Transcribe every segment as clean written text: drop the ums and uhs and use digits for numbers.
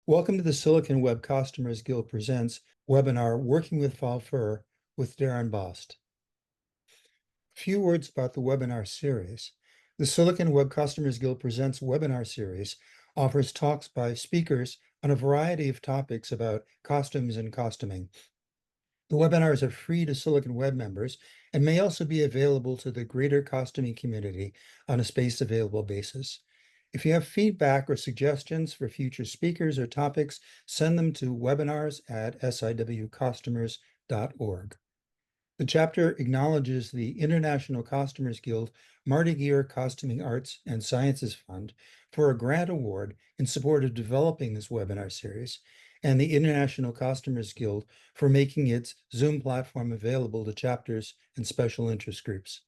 Welcome to the Silicon Web Customers Guild Presents webinar, Working with Faux Fur with Daren Bost. A few words about the webinar series. The Silicon Web Customers Guild Presents webinar series offers talks by speakers on a variety of topics about costumes and costuming. The webinars are free to Silicon Web members and may also be available to the greater costuming community on a space available basis. If you have feedback or suggestions for future speakers or topics, send them to webinars@siwcustomers.org. The chapter acknowledges the International Costumers Guild Marty Gear Costuming Arts and Sciences Fund for a grant award in support of developing this webinar series, and the International Costumers Guild for making its Zoom platform available to chapters and special interest groups.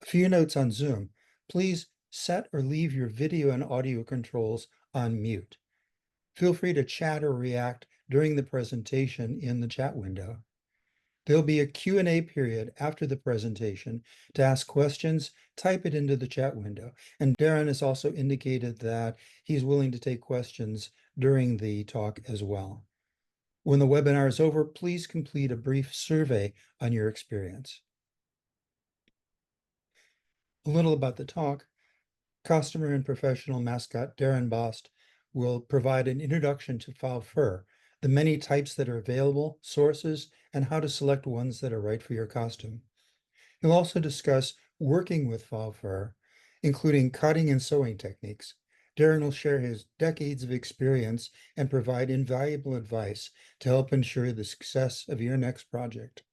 A few notes on Zoom. Please set or leave your video and audio controls on mute. Feel free to chat or react during the presentation in the chat window. There'll be a Q&A period after the presentation. To ask questions, type it into the chat window. And Daren has also indicated that he's willing to take questions during the talk as well. When the webinar is over, please complete a brief survey on your experience. A little about the talk. Customer and professional mascot Daren Bost will provide an introduction to Faux Fur, the many types that are available, sources, and how to select ones that are right for your costume. He'll also discuss working with Faux Fur, including cutting and sewing techniques. Daren will share his decades of experience and provide invaluable advice to help ensure the success of your next project.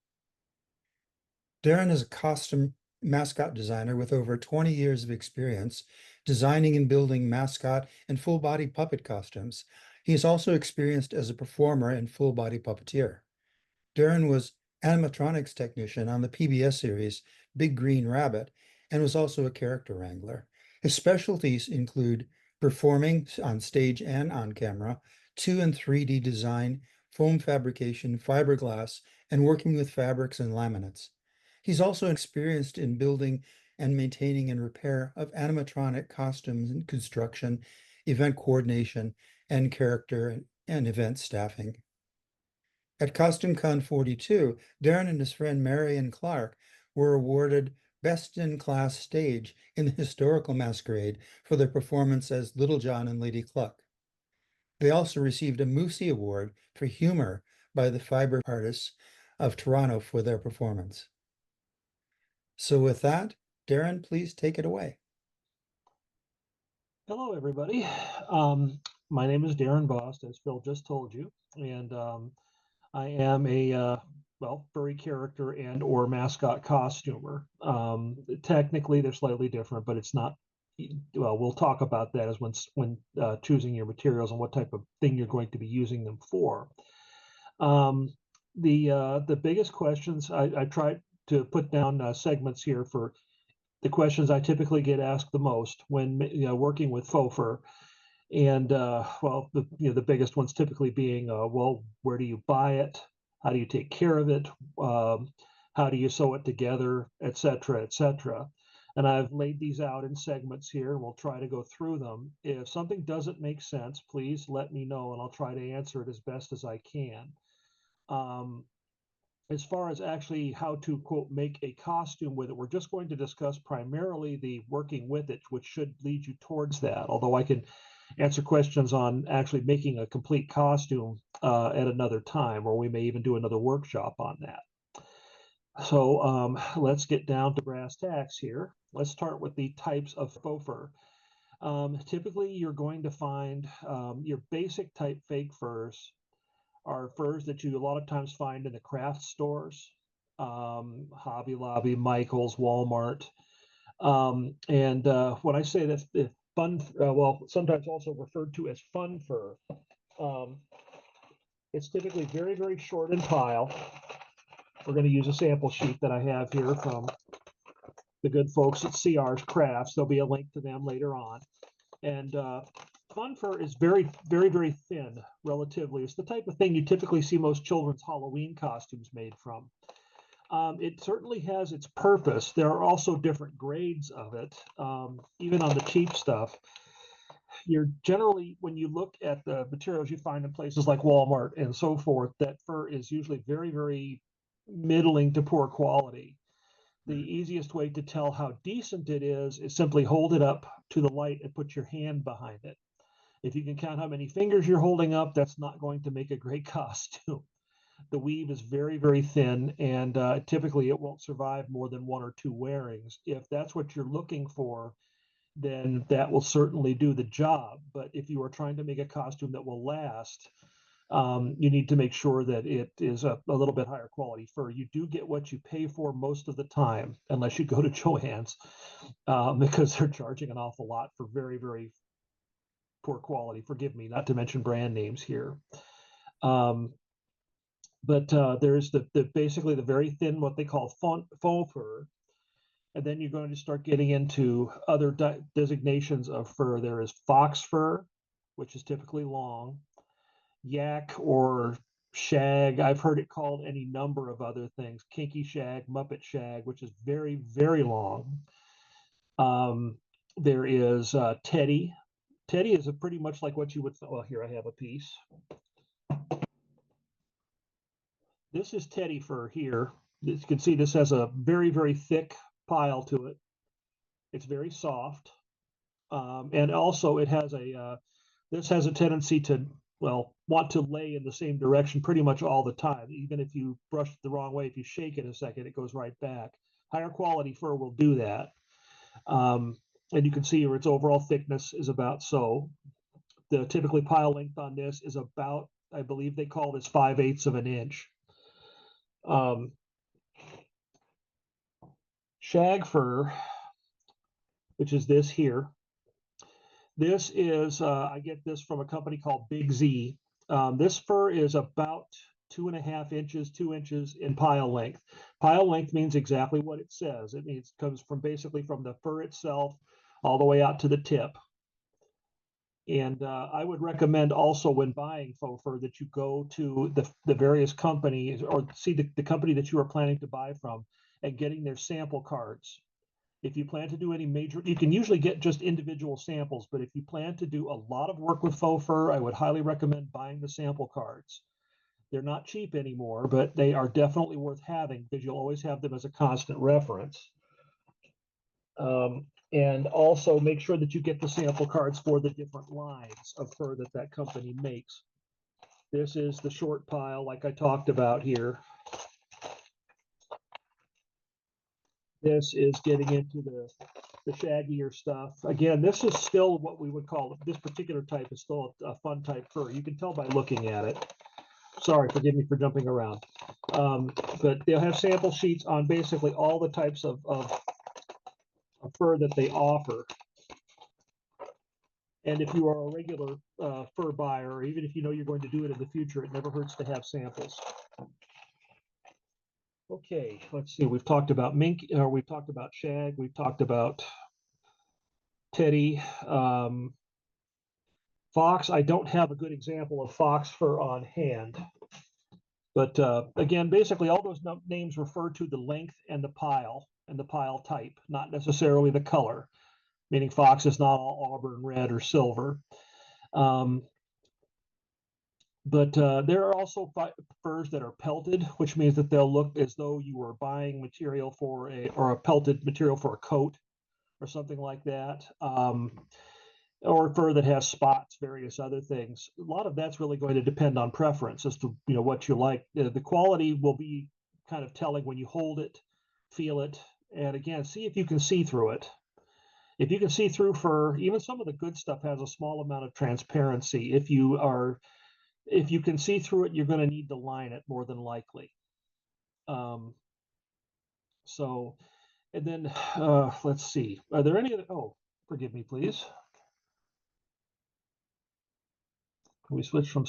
Daren is a costume mascot designer with over 20 years of experience designing and building mascot and full-body puppet costumes. He is also experienced as a performer and full-body puppeteer. Daren was animatronics technician on the PBS series Big Green Rabbit and was also a character wrangler. His specialties include performing on stage and on camera, 2 and 3D design, foam fabrication, fiberglass, and working with fabrics and laminates. He's also experienced in building and maintaining and repair of animatronic costumes and construction, event coordination, and character and event staffing. At CostumeCon 42, Daren and his friend Marion Clark were awarded Best in Class Stage in the Historical Masquerade for their performance as Little John and Lady Cluck. They also received a Moosey Award for Humor by the Fiber Artists of Toronto for their performance. So with that, Daren, please take it away. Hello, everybody. My name is Daren Bost, as Phil just told you, and I am a furry character and or mascot costumer. Technically, they're slightly different, but it's not. Well, we'll talk about that as when choosing your materials and what type of thing you're going to be using them for. The biggest questions I tried to put down segments here for the questions I typically get asked the most when working with Faux Fur, and the biggest ones typically being, where do you buy it? How do you take care of it? How do you sew it together, etc., etc. And I've laid these out in segments here, and we'll try to go through them. If something doesn't make sense, please let me know, and I'll try to answer it as best as I can. As far as actually how to, quote, make a costume with it, we're just going to discuss primarily the working with it, which should lead you towards that, although I can answer questions on actually making a complete costume at another time, or we may even do another workshop on that. So let's get down to brass tacks here. Let's start with the types of faux fur. Typically, you're going to find your basic type fake furs are furs that you a lot of times find in the craft stores, Hobby Lobby, Michael's, Walmart. And when I say that sometimes also referred to as fun fur, it's typically very, very short in pile. We're going to use a sample sheet that I have here from the good folks at CR's Crafts. There'll be a link to them later on. And fun fur is very, very, very thin, relatively. It's the type of thing you typically see most children's Halloween costumes made from. It certainly has its purpose. There are also different grades of it, even on the cheap stuff. you're generally, when you look at the materials you find in places like Walmart and so forth, that fur is usually very, very middling to poor quality. The easiest way to tell how decent it is simply hold it up to the light and put your hand behind it. If you can count how many fingers you're holding up, that's not going to make a great costume. The weave is very, very thin, and typically it won't survive more than 1 or 2 wearings. If that's what you're looking for, then that will certainly do the job. But if you are trying to make a costume that will last, you need to make sure that it is a little bit higher quality fur. You do get what you pay for most of the time, unless you go to Joann's, because they're charging an awful lot for very, very poor quality. Forgive me, not to mention brand names here. But there's basically the very thin, what they call faux fur. And then you're going to start getting into other designations of fur. There is fox fur, which is typically long, yak or shag. I've heard it called any number of other things. Kinky shag, Muppet shag, which is very, very long. There is teddy. Teddy is pretty much like what you would, well, here I have a piece. This is teddy fur here. As you can see, this has a very, very thick pile to it. It's very soft. And also it has this has a tendency to, well, want to lay in the same direction pretty much all the time. Even if you brush it the wrong way, if you shake it a second, it goes right back. Higher quality fur will do that. And you can see its overall thickness is about so. The typically pile length on this is about, I believe they call this 5/8 of an inch. Shag fur, which is this here. This is, I get this from a company called Big Z. This fur is about 2.5 inches, 2 inches in pile length. Pile length means exactly what it says. It means it comes from basically from the fur itself all the way out to the tip. And I would recommend also when buying faux fur that you go to the various companies or see the company that you are planning to buy from and getting their sample cards. If you plan to do any major, you can usually get just individual samples, but if you plan to do a lot of work with faux fur, I would highly recommend buying the sample cards. They're not cheap anymore, but they are definitely worth having because you'll always have them as a constant reference. And also make sure that you get the sample cards for the different lines of fur that company makes. This is the short pile, like I talked about here. This is getting into the shaggier stuff. Again, this is still what we would call, this particular type is still a fun type fur. You can tell by looking at it. Sorry, forgive me for jumping around. But they'll have sample sheets on basically all the types of fur that they offer. And if you are a regular fur buyer, or even if you know you're going to do it in the future, it never hurts to have samples. Okay, let's see. We've talked about mink, or we've talked about shag. We've talked about teddy. Fox, I don't have a good example of fox fur on hand. But again, basically all those names refer to the length and the pile type, not necessarily the color, meaning fox is not all auburn, red, or silver. But there are also furs that are pelted, which means that they'll look as though you were buying material for a pelted material for a coat or something like that. Or fur that has spots, various other things. A lot of that's really going to depend on preference as to what you like. The quality will be kind of telling when you hold it, feel it, and again, see if you can see through it. If you can see through fur, even some of the good stuff has a small amount of transparency. If you can see through it, you're going to need to line it more than likely. So, and then let's see. Are there any other? Oh, forgive me, please. We switch from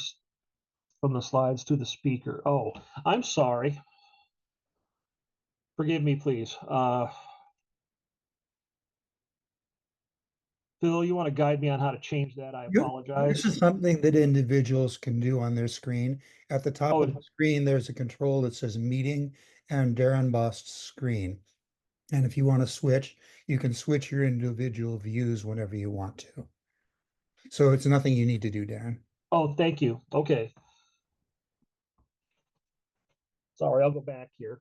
the slides to the speaker. Oh, I'm sorry. Forgive me, please. Phil, you want to guide me on how to change that? I apologize. This is something that individuals can do on their screen. At the top of the screen, there's a control that says meeting and Daren Bost's screen. And if you want to switch, you can switch your individual views whenever you want to. So it's nothing you need to do, Daren. Oh, thank you. Okay. Sorry, I'll go back here.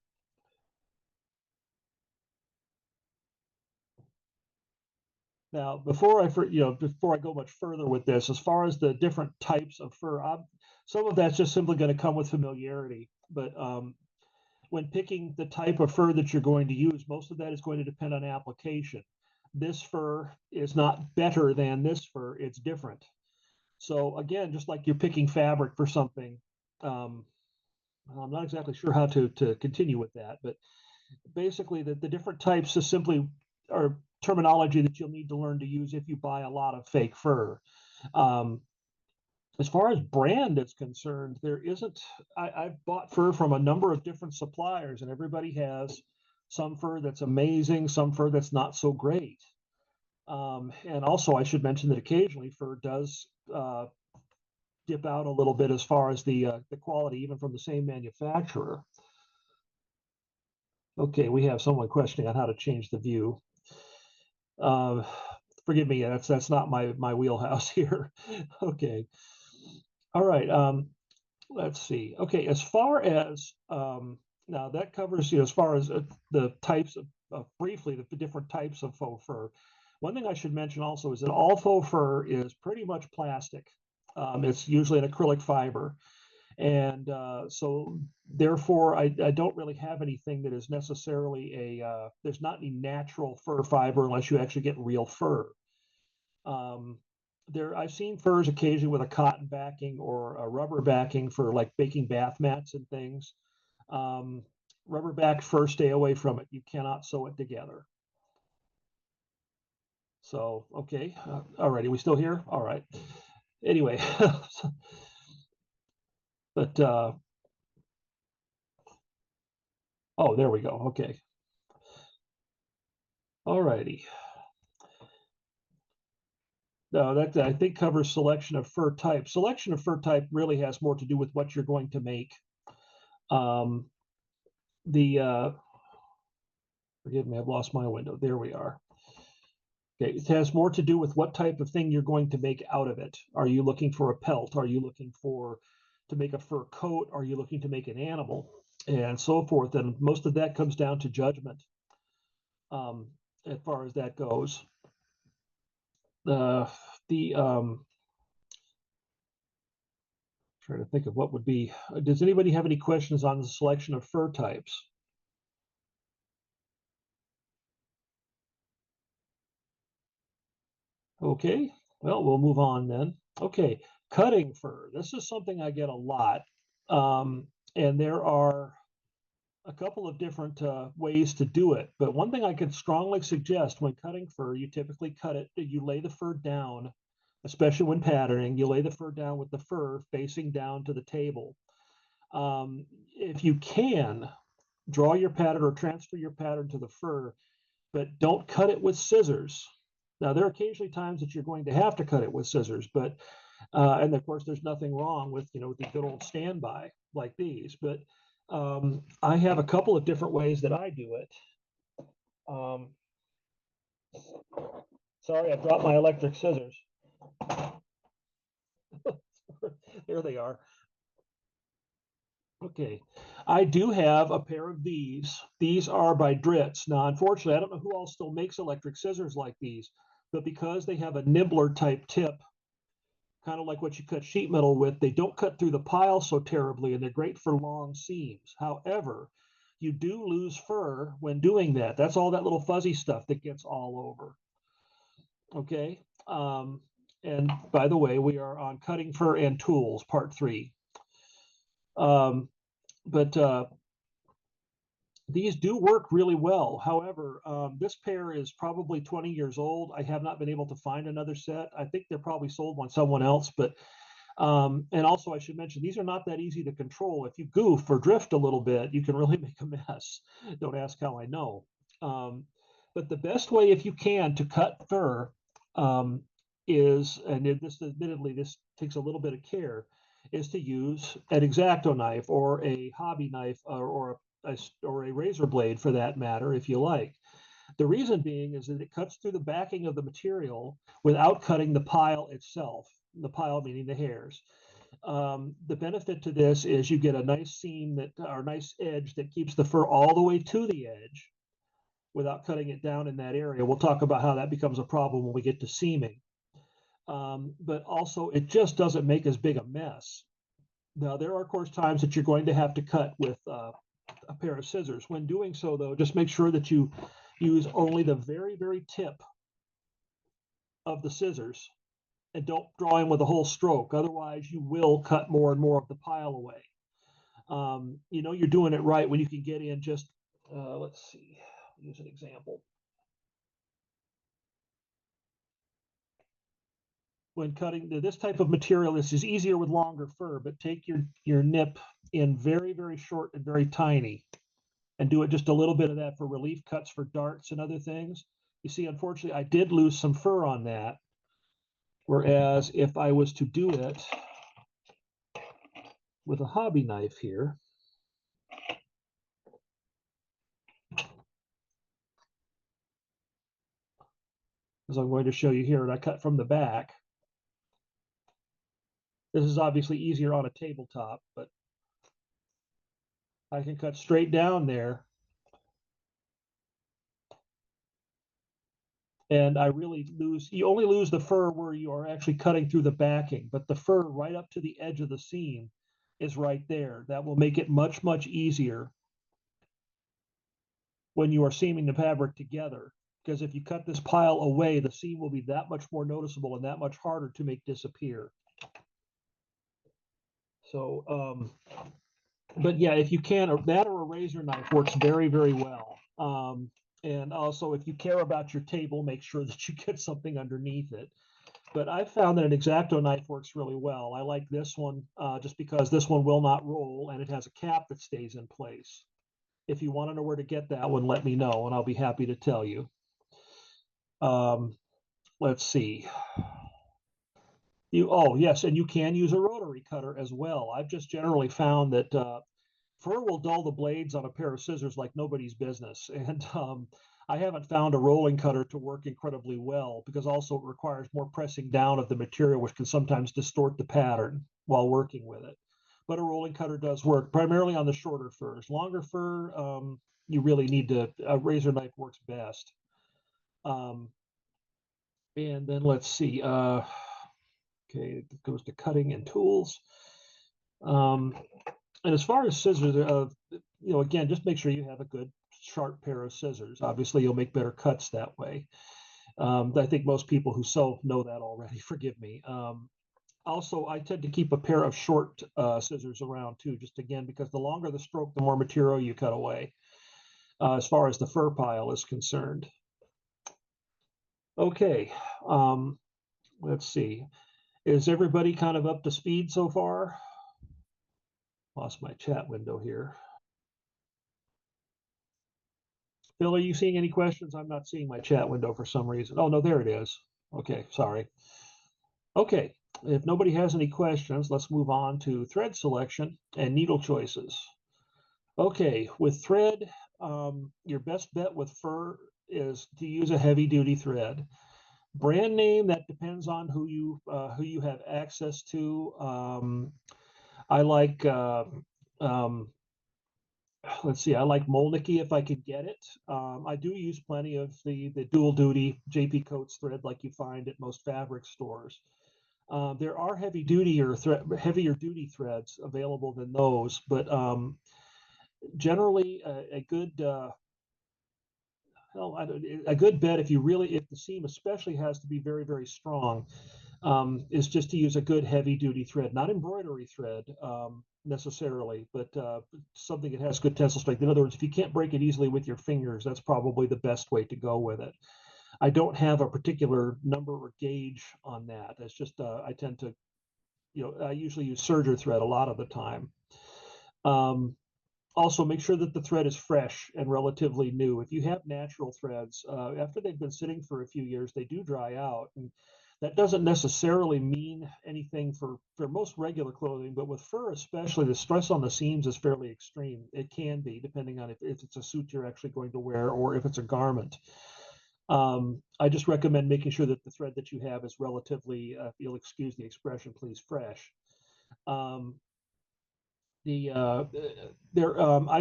Now, before I go much further with this, as far as the different types of fur, some of that's just simply going to come with familiarity. But when picking the type of fur that you're going to use, most of that is going to depend on application. This fur is not better than this fur, it's different. So again, just like you're picking fabric for something, I'm not exactly sure how to continue with that, but basically the different types is simply are terminology that you'll need to learn to use if you buy a lot of fake fur. As far as brand is concerned, there isn't, I've bought fur from a number of different suppliers, and everybody has some fur that's amazing, some fur that's not so great. And also, I should mention that occasionally fur does dip out a little bit as far as the quality, even from the same manufacturer. Okay, we have someone questioning on how to change the view. Forgive me, that's not my wheelhouse here. Okay. All right. Let's see. Okay, as far as now that covers, as far as the types of briefly the different types of faux fur. One thing I should mention also is that all faux fur is pretty much plastic. It's usually an acrylic fiber. And so therefore, I don't really have anything that is necessarily there's not any natural fur fiber unless you actually get real fur. I've seen furs occasionally with a cotton backing or a rubber backing for like baking bath mats and things. Rubber backed fur, stay away from it. You cannot sew it together. So, okay. All righty. We still here? All right. Anyway, but oh, there we go. Okay. All righty. No, that I think covers selection of fur type. Selection of fur type really has more to do with what you're going to make. Forgive me, I've lost my window. There we are. Okay, it has more to do with what type of thing you're going to make out of it. Are you looking for a pelt? Are you looking to make a fur coat? Are you looking to make an animal? And so forth. And most of that comes down to judgment as far as that goes. Trying to think of what would be. Does anybody have any questions on the selection of fur types? Okay, well, we'll move on then. Okay, cutting fur. This is something I get a lot. And there are a couple of different ways to do it. But one thing I could strongly suggest when cutting fur, you typically you lay the fur down, especially when patterning, you lay the fur down with the fur facing down to the table. If you can, draw your pattern or transfer your pattern to the fur, but don't cut it with scissors. Now, there are occasionally times that you're going to have to cut it with scissors, but and of course, there's nothing wrong with the good old standby like these. But I have a couple of different ways that I do it. Sorry, I dropped my electric scissors. There they are. Okay, I do have a pair of these. These are by Dritz. Now, unfortunately, I don't know who else still makes electric scissors like these, but because they have a nibbler type tip, kind of like what you cut sheet metal with, they don't cut through the pile so terribly, and they're great for long seams. However, you do lose fur when doing that. That's all that little fuzzy stuff that gets all over. Okay. And by the way, we are on cutting fur and tools, part 3. But these do work really well. However, this pair is probably 20 years old. I have not been able to find another set. I think they're probably sold by someone else. But and also I should mention, these are not that easy to control. If you goof or drift a little bit, you can really make a mess. Don't ask how I know. But the best way, if you can, to cut fur is, and this admittedly, this takes a little bit of care, is to use an X-Acto knife or a hobby knife or a razor blade for that matter, if you like. The reason being is that it cuts through the backing of the material without cutting the pile itself, the pile meaning the hairs. The benefit to this is you get a nice seam or nice edge that keeps the fur all the way to the edge without cutting it down in that area. We'll talk about how that becomes a problem when we get to seaming. But also it just doesn't make as big a mess. Now, there are, of course, times that you're going to have to cut with a pair of scissors. When doing so, though, just make sure that you use only the very, very tip of the scissors and don't draw in with a whole stroke. Otherwise, you will cut more and more of the pile away. You know you're doing it right when you can get in just, let's see, use an example. When cutting this type of material, this is easier with longer fur, but take your nip in very, very short and very tiny and do it just a little bit of that for relief cuts for darts and other things. You see, unfortunately, I did lose some fur on that. Whereas if I was to do it with a hobby knife here, as I'm going to show you here, and I cut from the back. This is obviously easier on a tabletop, but I can cut straight down there. And I really you only lose the fur where you are actually cutting through the backing, but the fur right up to the edge of the seam is right there. That will make it much, much easier when you are seaming the fabric together. Because if you cut this pile away, the seam will be that much more noticeable and that much harder to make disappear. So, but yeah, if you can, that or a razor knife works very, very well. And also, if you care about your table, make sure that you get something underneath it. But I found that an X-Acto knife works really well. I like this one just because this one will not roll and it has a cap that stays in place. If you want to know where to get that one, let me know and I'll be happy to tell you. Let's see. Oh, yes, and you can use a rotary cutter as well. I've just generally found that fur will dull the blades on a pair of scissors like nobody's business. And I haven't found a rolling cutter to work incredibly well because also it requires more pressing down of the material, which can sometimes distort the pattern while working with it. But a rolling cutter does work primarily on the shorter furs. Longer fur, you really need a razor knife works best. And then let's see. Okay, it goes to cutting and tools. And as far as scissors, again, just make sure you have a good sharp pair of scissors. Obviously, you'll make better cuts that way. I think most people who sew know that already. Forgive me. Also, I tend to keep a pair of short scissors around too, just again, because the longer the stroke, the more material you cut away, as far as the fur pile is concerned. Okay, let's see. Is everybody kind of up to speed so far? Lost my chat window here. Phil, are you seeing any questions? I'm not seeing my chat window for some reason. Oh, no, there it is. Okay, sorry. Okay, if nobody has any questions, let's move on to thread selection and needle choices. Okay, with thread, your best bet with fur is to use a heavy-duty thread. Brand name, that depends on who you have access to. I like let's see, I like Molnike if I could get it. I do use plenty of the dual duty JP Coats thread like you find at most fabric stores. There are heavier duty threads available than those, but generally a good bet if the seam especially has to be very, very strong, is just to use a good heavy duty thread, not embroidery thread necessarily, but something that has good tensile strength. In other words, if you can't break it easily with your fingers, that's probably the best way to go with it. I don't have a particular number or gauge on that. It's just I tend to, I usually use serger thread a lot of the time. Also, make sure that the thread is fresh and relatively new. If you have natural threads, after they've been sitting for a few years, they do dry out. And That doesn't necessarily mean anything for most regular clothing, but with fur especially, the stress on the seams is fairly extreme. It can be, depending on if it's a suit you're actually going to wear or if it's a garment. I just recommend making sure that the thread that you have is relatively, if you'll excuse the expression, please, fresh. I've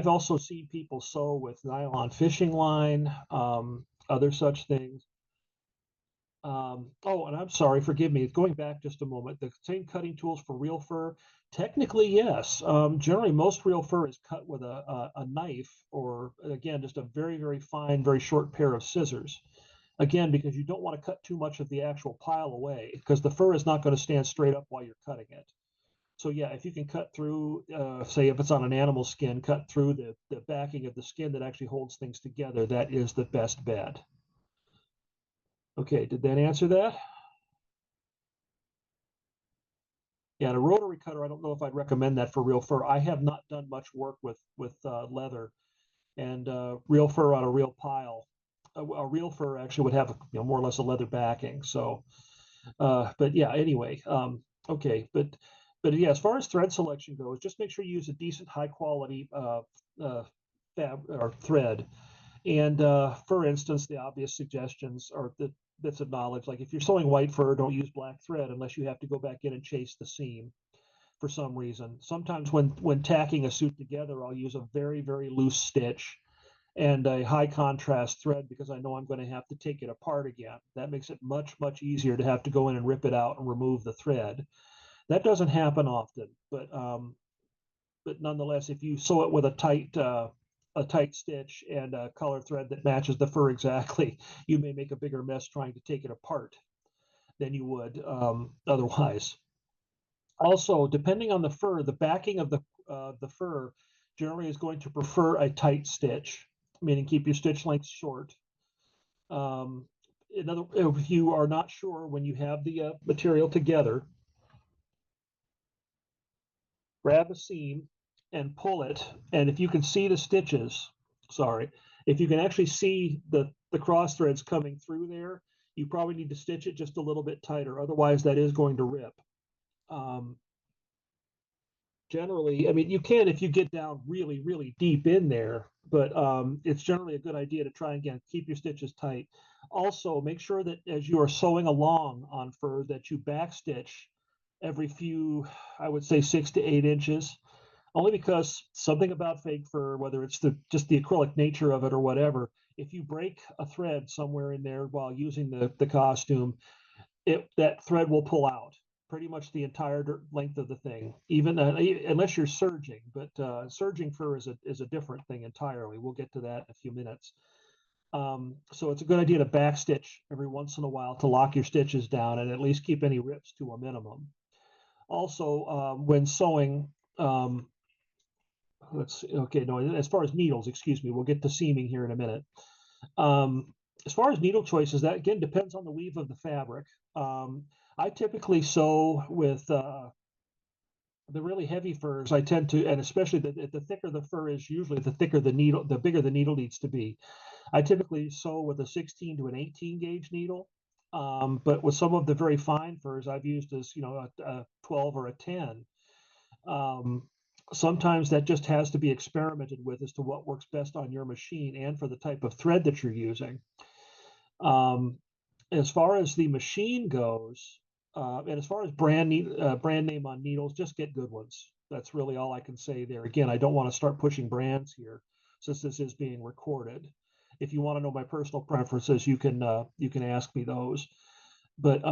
also seen people sew with nylon fishing line, other such things. Oh, and I'm sorry, forgive me. Going back just a moment, the same cutting tools for real fur? Technically, yes. Generally, most real fur is cut with a knife, or again, just a very, very fine, very short pair of scissors. Again, because you don't want to cut too much of the actual pile away, because the fur is not going to stand straight up while you're cutting it. So yeah, if you can cut through, say if it's on an animal skin, cut through the backing of the skin that actually holds things together, that is the best bet. Okay, did that answer that? Yeah, and a rotary cutter, I don't know if I'd recommend that for real fur. I have not done much work with leather, and real fur on a real pile. A real fur actually would have more or less a leather backing. So, but yeah, anyway, okay, but yeah, as far as thread selection goes, just make sure you use a decent, high quality fab or thread. And for instance, the obvious suggestions are the bits of knowledge, like if you're sewing white fur, don't use black thread unless you have to go back in and chase the seam for some reason. Sometimes when tacking a suit together, I'll use a very, very loose stitch and a high contrast thread because I know I'm going to have to take it apart again. That makes it much, much easier to have to go in and rip it out and remove the thread. That doesn't happen often, but nonetheless, if you sew it with a tight stitch and a color thread that matches the fur exactly, you may make a bigger mess trying to take it apart than you would otherwise. Also, depending on the fur, the backing of the fur generally is going to prefer a tight stitch, meaning keep your stitch length short. If you are not sure when you have the material together, grab a seam and pull it, and if you can see the stitches, if you can actually see the cross threads coming through there, you probably need to stitch it just a little bit tighter. Otherwise, that is going to rip. Generally, I mean, you can if you get down really, really deep in there, but it's generally a good idea to try and, again, keep your stitches tight. Also, make sure that as you are sewing along on fur that you backstitch every few, I would say 6 to 8 inches, only because something about fake fur, whether it's just the acrylic nature of it or whatever, if you break a thread somewhere in there while using the costume, that thread will pull out pretty much the entire length of the thing, even unless you're serging. But serging fur is a different thing entirely. We'll get to that in a few minutes. So it's a good idea to backstitch every once in a while to lock your stitches down and at least keep any rips to a minimum. Also, when sewing, let's see, okay, no, as far as needles, excuse me, we'll get to seaming here in a minute. As far as needle choices, that again depends on the weave of the fabric. I typically sew with the really heavy furs. I tend to, and especially the thicker the fur is, usually the thicker the needle, the bigger the needle needs to be. I typically sew with a 16 to an 18 gauge needle. But with some of the very fine furs, I've used as a 12 or a 10. Sometimes that just has to be experimented with as to what works best on your machine and for the type of thread that you're using. As far as the machine goes, and as far as brand name on needles, just get good ones. That's really all I can say there. Again, I don't want to start pushing brands here since this is being recorded. If you want to know my personal preferences, you can ask me those. But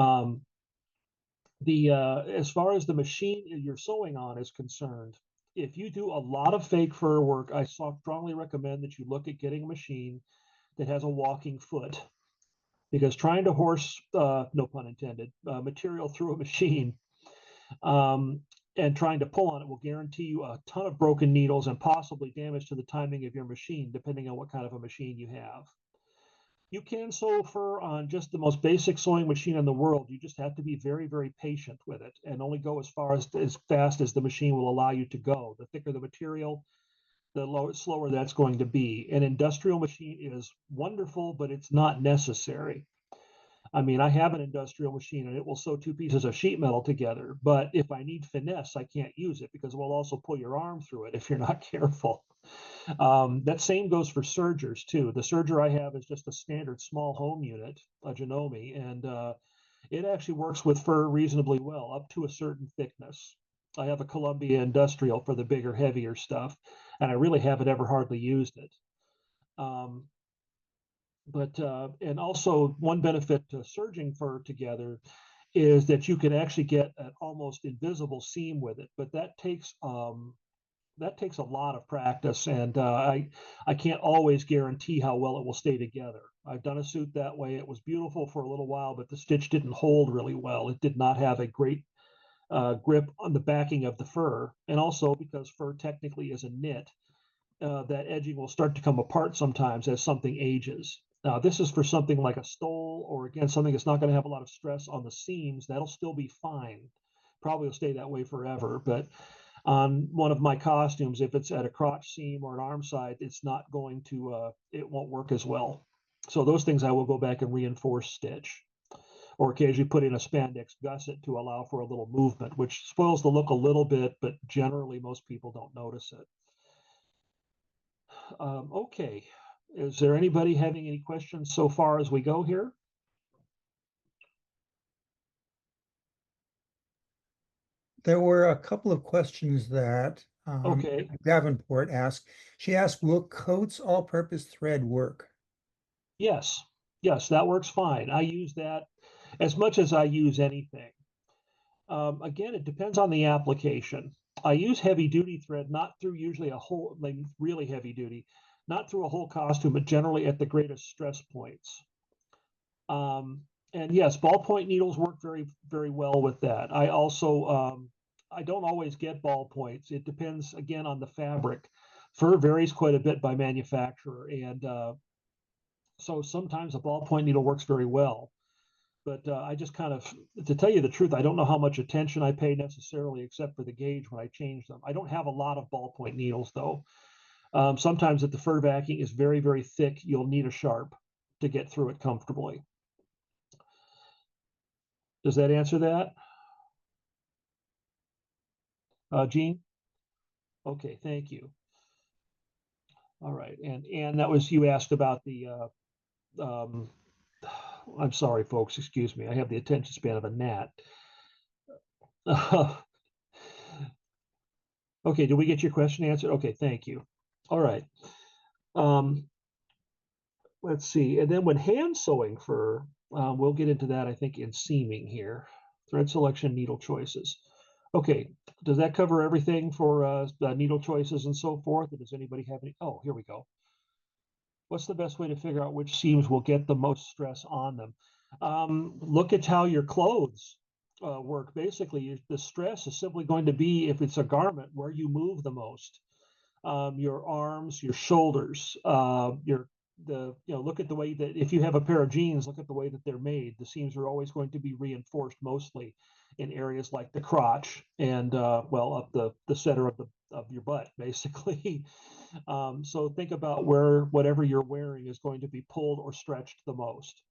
as far as the machine you're sewing on is concerned, if you do a lot of fake fur work, I strongly recommend that you look at getting a machine that has a walking foot, because trying to horse, no pun intended, material through a machine and trying to pull on it will guarantee you a ton of broken needles and possibly damage to the timing of your machine, depending on what kind of a machine you have. You can sew fur on just the most basic sewing machine in the world. You just have to be very, very patient with it and only go as fast as the machine will allow you to go. The thicker the material, the slower that's going to be. An industrial machine is wonderful, but it's not necessary. I mean, I have an industrial machine and it will sew two pieces of sheet metal together, but if I need finesse, I can't use it because it will also pull your arm through it if you're not careful. That same goes for sergers too. The serger I have is just a standard small home unit, a Genome, and it actually works with fur reasonably well up to a certain thickness. I have a Columbia Industrial for the bigger, heavier stuff, and I really haven't ever hardly used it. And also one benefit to serging fur together is that you can actually get an almost invisible seam with it, but that takes a lot of practice, and I can't always guarantee how well it will stay together. I've done a suit that way. It was beautiful for a little while, but the stitch didn't hold really well. It did not have a great grip on the backing of the fur, and also because fur technically is a knit, that edging will start to come apart sometimes as something ages. Now, this is for something like a stole, or again, something that's not going to have a lot of stress on the seams. That'll still be fine. Probably will stay that way forever. But on one of my costumes, if it's at a crotch seam or an arm side, it's not going to, it won't work as well. So those things I will go back and reinforce stitch, or occasionally put in a spandex gusset to allow for a little movement, which spoils the look a little bit, but generally most people don't notice it. Okay, is there anybody having any questions so far as we go here? There were a couple of questions that Okay, Davenport asked. She asked, will Coates all-purpose thread work? yes, yes, that works fine. I use that as much as I use anything. Again, it depends on the application. I use heavy duty thread, not through usually a whole, like really heavy duty, not through a whole costume, but generally at the greatest stress points. And yes, ballpoint needles work very, very well with that. I also, I don't always get ballpoints. It depends again on the fabric. Fur varies quite a bit by manufacturer, and so sometimes a ballpoint needle works very well. But I just kind of, to tell you the truth, I don't know how much attention I pay necessarily, except for the gauge when I change them. I don't have a lot of ballpoint needles though. Sometimes if the fur backing is very, very thick, you'll need a sharp to get through it comfortably. Does that answer that? Gene? Okay, thank you. All right, and that was, you asked about the, I'm sorry, folks, excuse me. I have the attention span of a gnat. Okay, did we get your question answered? Okay, thank you. All right. Let's see. And then when hand sewing fur, we'll get into that, I think, in seaming here. Thread selection, needle choices. Okay, does that cover everything for needle choices and so forth? Or does anybody have any? Oh, here we go. What's the best way to figure out which seams will get the most stress on them? Look at how your clothes work. Basically, the stress is simply going to be, if it's a garment, where you move the most. Your arms, your shoulders, look at the way that, if you have a pair of jeans, look at the way that they're made. The seams are always going to be reinforced mostly in areas like the crotch and up the center of your butt, basically. So think about where whatever you're wearing is going to be pulled or stretched the most.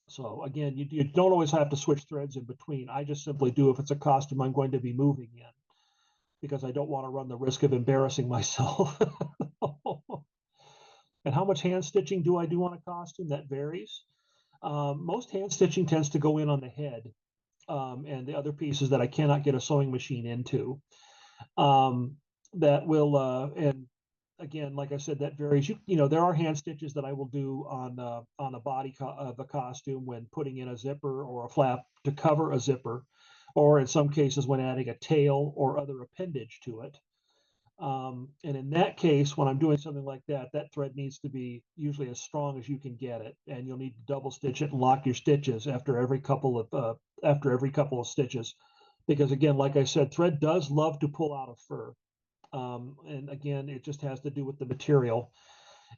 So again, you don't always have to switch threads in between. I just simply do if it's a costume I'm going to be moving in, because I don't want to run the risk of embarrassing myself. And how much hand stitching do I do on a costume? That varies. Most hand stitching tends to go in on the head and the other pieces that I cannot get a sewing machine into. That will, and again, like I said, that varies. There are hand stitches that I will do on a body of a costume when putting in a zipper or a flap to cover a zipper, or in some cases when adding a tail or other appendage to it. And in that case, when I'm doing something like that, that thread needs to be usually as strong as you can get it, and you'll need to double stitch it and lock your stitches after every couple of stitches, because again, like I said, thread does love to pull out of fur. And again, it just has to do with the material.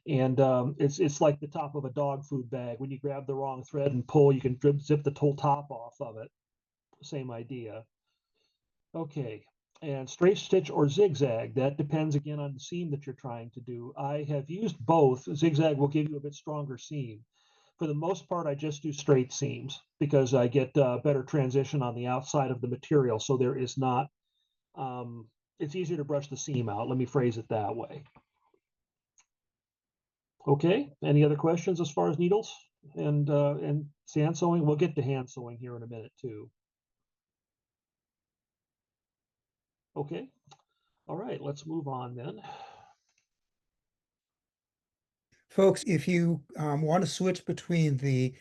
And it's like the top of a dog food bag. When you grab the wrong thread and pull, you can zip the whole top off of it. Same idea. Okay, and straight stitch or zigzag, that depends again on the seam that you're trying to do. I have used both. Zigzag will give you a bit stronger seam. For the most part, I just do straight seams because I get better transition on the outside of the material. So there is not, it's easier to brush the seam out. Let me phrase it that way. Okay, any other questions as far as needles and hand sewing? We'll get to hand sewing here in a minute too. Okay, all right, let's move on then. Folks, if you want to switch between the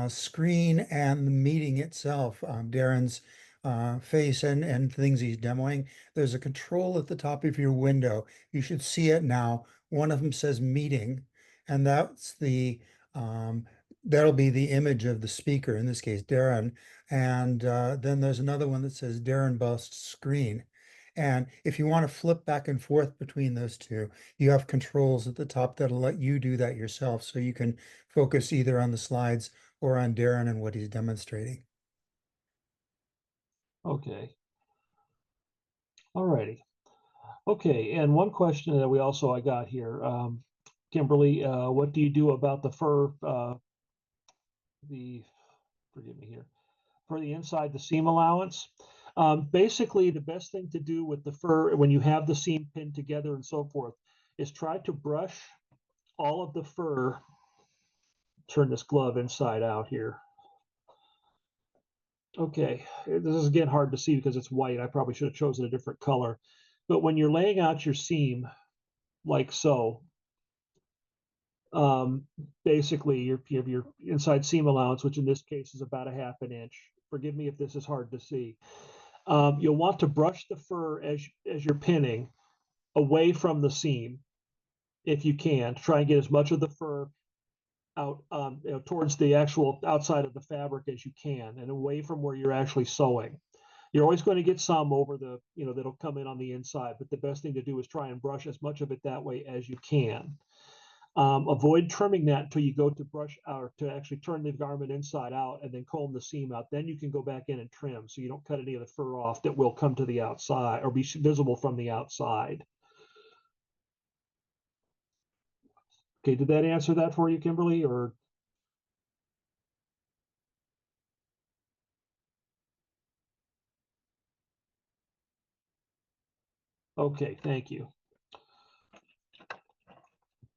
screen and the meeting itself, Daren's face and things he's demoing, there's a control at the top of your window. You should see it now. One of them says meeting, and that's the that'll be the image of the speaker, in this case, Daren. And then there's another one that says Daren Bost screen. And if you want to flip back and forth between those two, you have controls at the top that'll let you do that yourself. So you can focus either on the slides or on Daren and what he's demonstrating. Okay. All righty. Okay, and one question that I got here, Kimberly, what do you do about the fur, forgive me here, for the inside, the seam allowance? Basically, the best thing to do with the fur when you have the seam pinned together and so forth is try to brush all of the fur. Turn this glove inside out here. Okay, this is again hard to see because it's white. I probably should have chosen a different color. But when you're laying out your seam like so, basically you have your inside seam allowance, which in this case is about a half an inch. Forgive me if this is hard to see. You'll want to brush the fur as you're pinning away from the seam if you can. Try and get as much of the fur out towards the actual outside of the fabric as you can and away from where you're actually sewing. You're always going to get some over the, that'll come in on the inside, but the best thing to do is try and brush as much of it that way as you can. Avoid trimming that until you go to brush out to actually turn the garment inside out and then comb the seam out. Then you can go back in and trim so you don't cut any of the fur off that will come to the outside or be visible from the outside. Okay, did that answer that for you, Kimberly? Or okay, thank you.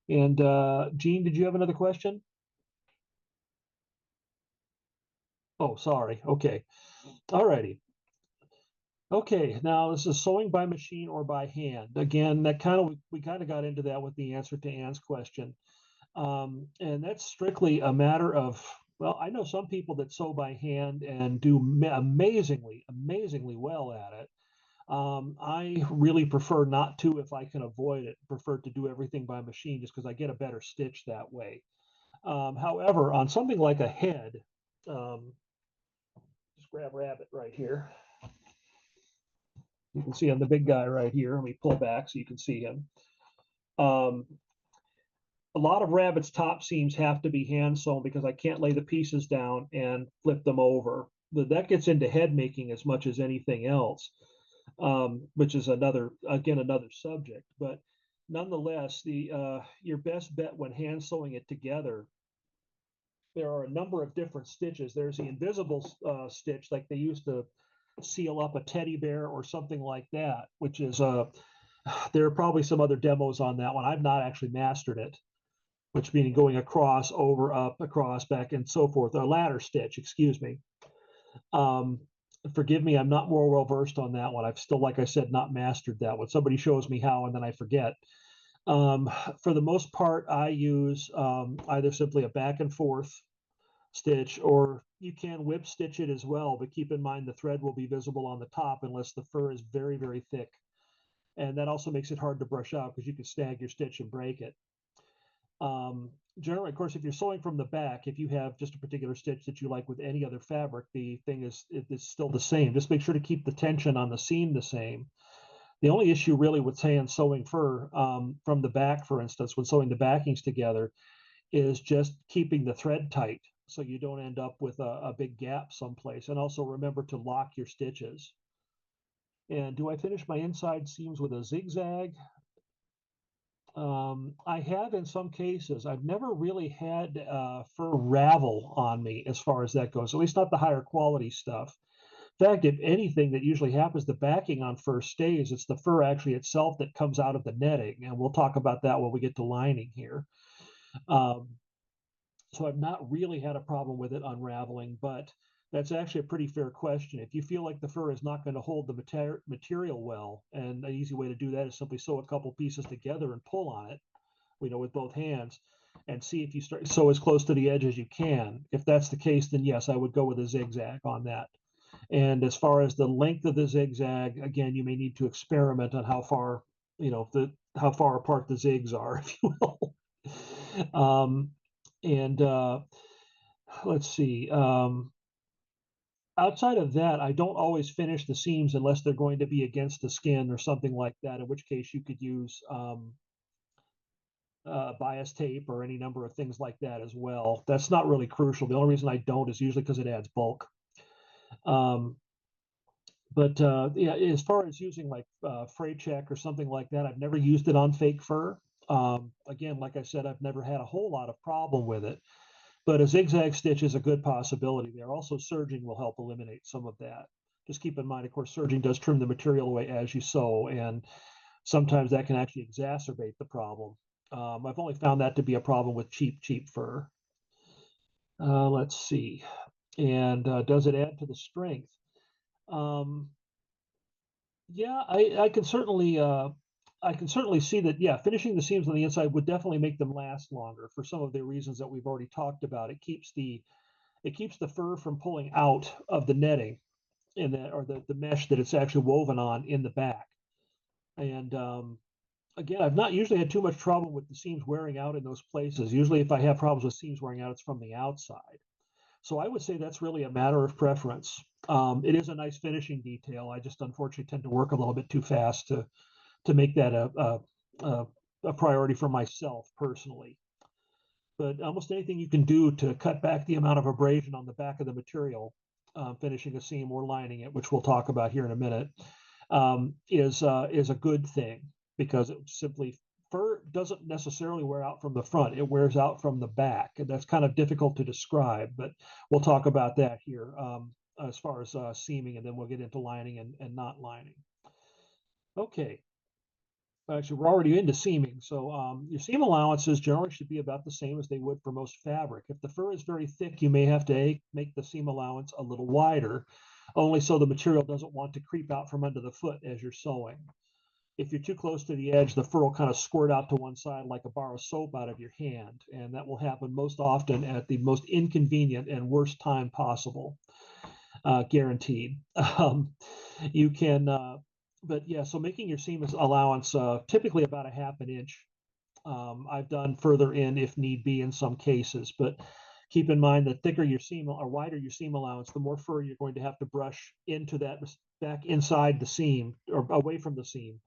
And Jean, did you have another question? Oh, sorry. Okay. All righty. Okay, now this is sewing by machine or by hand. Again, we kind of got into that with the answer to Anne's question. And that's strictly a matter of, well, I know some people that sew by hand and do amazingly well at it. I really prefer not to if I can avoid it, prefer to do everything by machine just because I get a better stitch that way. However, on something like a head, just grab rabbit right here. You can see on the big guy right here. Let me pull back so you can see him. A lot of rabbits' top seams have to be hand sewn because I can't lay the pieces down and flip them over. That gets into head making as much as anything else, which is another subject. But nonetheless, your best bet when hand sewing it together, there are a number of different stitches. There's the invisible stitch, like they used to seal up a teddy bear or something like that, which is there are probably some other demos on that one. I've not actually mastered it, which meaning going across, over, up, across, back, and so forth. A ladder stitch, excuse me. Forgive me, I'm not more well versed on that one. I've still, like I said, not mastered that one. Somebody shows me how, and then I forget. For the most part, I use either simply a back and forth stitch, or you can whip stitch it as well, but keep in mind the thread will be visible on the top unless the fur is very, very thick. And that also makes it hard to brush out because you can snag your stitch and break it. Generally, of course, if you're sewing from the back, if you have just a particular stitch that you like with any other fabric, the thing is still the same. Just make sure to keep the tension on the seam the same. The only issue really with hand sewing fur from the back, for instance, when sewing the backings together, is just keeping the thread tight so you don't end up with a big gap someplace. And also remember to lock your stitches. And do I finish my inside seams with a zigzag? I have in some cases. I've never really had fur ravel on me as far as that goes, at least not the higher quality stuff. In fact, if anything, that usually happens, the backing on fur stays. It's the fur actually itself that comes out of the netting, and we'll talk about that when we get to lining here. Um, so I've not really had a problem with it unraveling, but that's actually a pretty fair question. If you feel like the fur is not going to hold the material well, and an easy way to do that is simply sew a couple pieces together and pull on it, with both hands, and see if you start sew as close to the edge as you can. If that's the case, then yes, I would go with a zigzag on that. And as far as the length of the zigzag, again, you may need to experiment on how far apart the zigs are, if you will. And let's see. Outside of that, I don't always finish the seams unless they're going to be against the skin or something like that, in which case you could use bias tape or any number of things like that as well. That's not really crucial. The only reason I don't is usually because it adds bulk. But yeah, as far as using like fray check or something like that, I've never used it on fake fur. Again, like I said, I've never had a whole lot of problem with it, but a zigzag stitch is a good possibility there. Also, serging will help eliminate some of that. Just keep in mind, of course, serging does trim the material away as you sew, and sometimes that can actually exacerbate the problem. I've only found that to be a problem with cheap fur. Let's see. And does it add to the strength? Um, yeah, I can certainly see that. Yeah, finishing the seams on the inside would definitely make them last longer for some of the reasons that we've already talked about. It keeps the fur from pulling out of the netting or the mesh that it's actually woven on in the back. And again, I've not usually had too much trouble with the seams wearing out in those places. Usually, if I have problems with seams wearing out, it's from the outside. So I would say that's really a matter of preference. It is a nice finishing detail. I just unfortunately tend to work a little bit too fast to make that a priority for myself personally. But almost anything you can do to cut back the amount of abrasion on the back of the material, finishing a seam or lining it, which we'll talk about here in a minute, is a good thing, because it simply fur doesn't necessarily wear out from the front; it wears out from the back, and that's kind of difficult to describe. But we'll talk about that here as far as seaming, and then we'll get into lining and not lining. Okay. Actually, we're already into seaming. So your seam allowances generally should be about the same as they would for most fabric. If the fur is very thick, you may have to make the seam allowance a little wider, only so the material doesn't want to creep out from under the foot as you're sewing. If you're too close to the edge, the fur will kind of squirt out to one side like a bar of soap out of your hand. And that will happen most often at the most inconvenient and worst time possible, guaranteed. You can but yeah, so making your seam allowance typically about a half an inch. I've done further in if need be in some cases, but keep in mind that thicker your seam or wider your seam allowance, the more fur you're going to have to brush into that back inside the seam or away from the seam.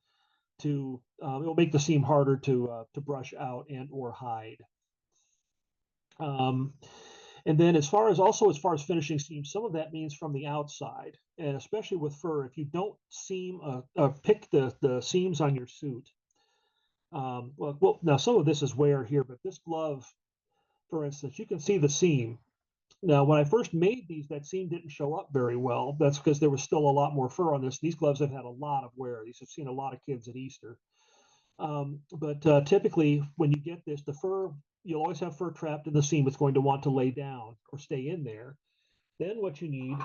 It'll make the seam harder to brush out and or hide. And then as far as finishing seams, some of that means from the outside, and especially with fur, if you don't pick the seams on your suit. Well, now some of this is wear here, but this glove, for instance, you can see the seam. Now, when I first made these, that seam didn't show up very well. That's because there was still a lot more fur on this. These gloves have had a lot of wear. These have seen a lot of kids at Easter. But typically, when you get this, the fur, you'll always have fur trapped in the seam. It's going to want to lay down or stay in there. Then what you need,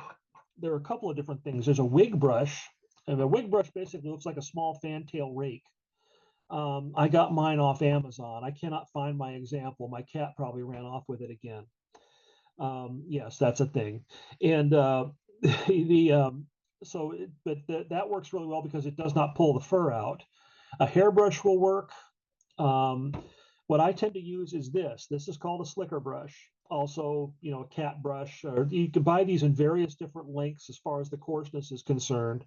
there are a couple of different things. There's a wig brush, and a wig brush basically looks like a small fantail rake. I got mine off Amazon. I cannot find my example. My cat probably ran off with it again. Yes, that's a thing. And that works really well because it does not pull the fur out. A hairbrush will work. What I tend to use is this. This is called a slicker brush. Also, a cat brush. Or you can buy these in various different lengths as far as the coarseness is concerned.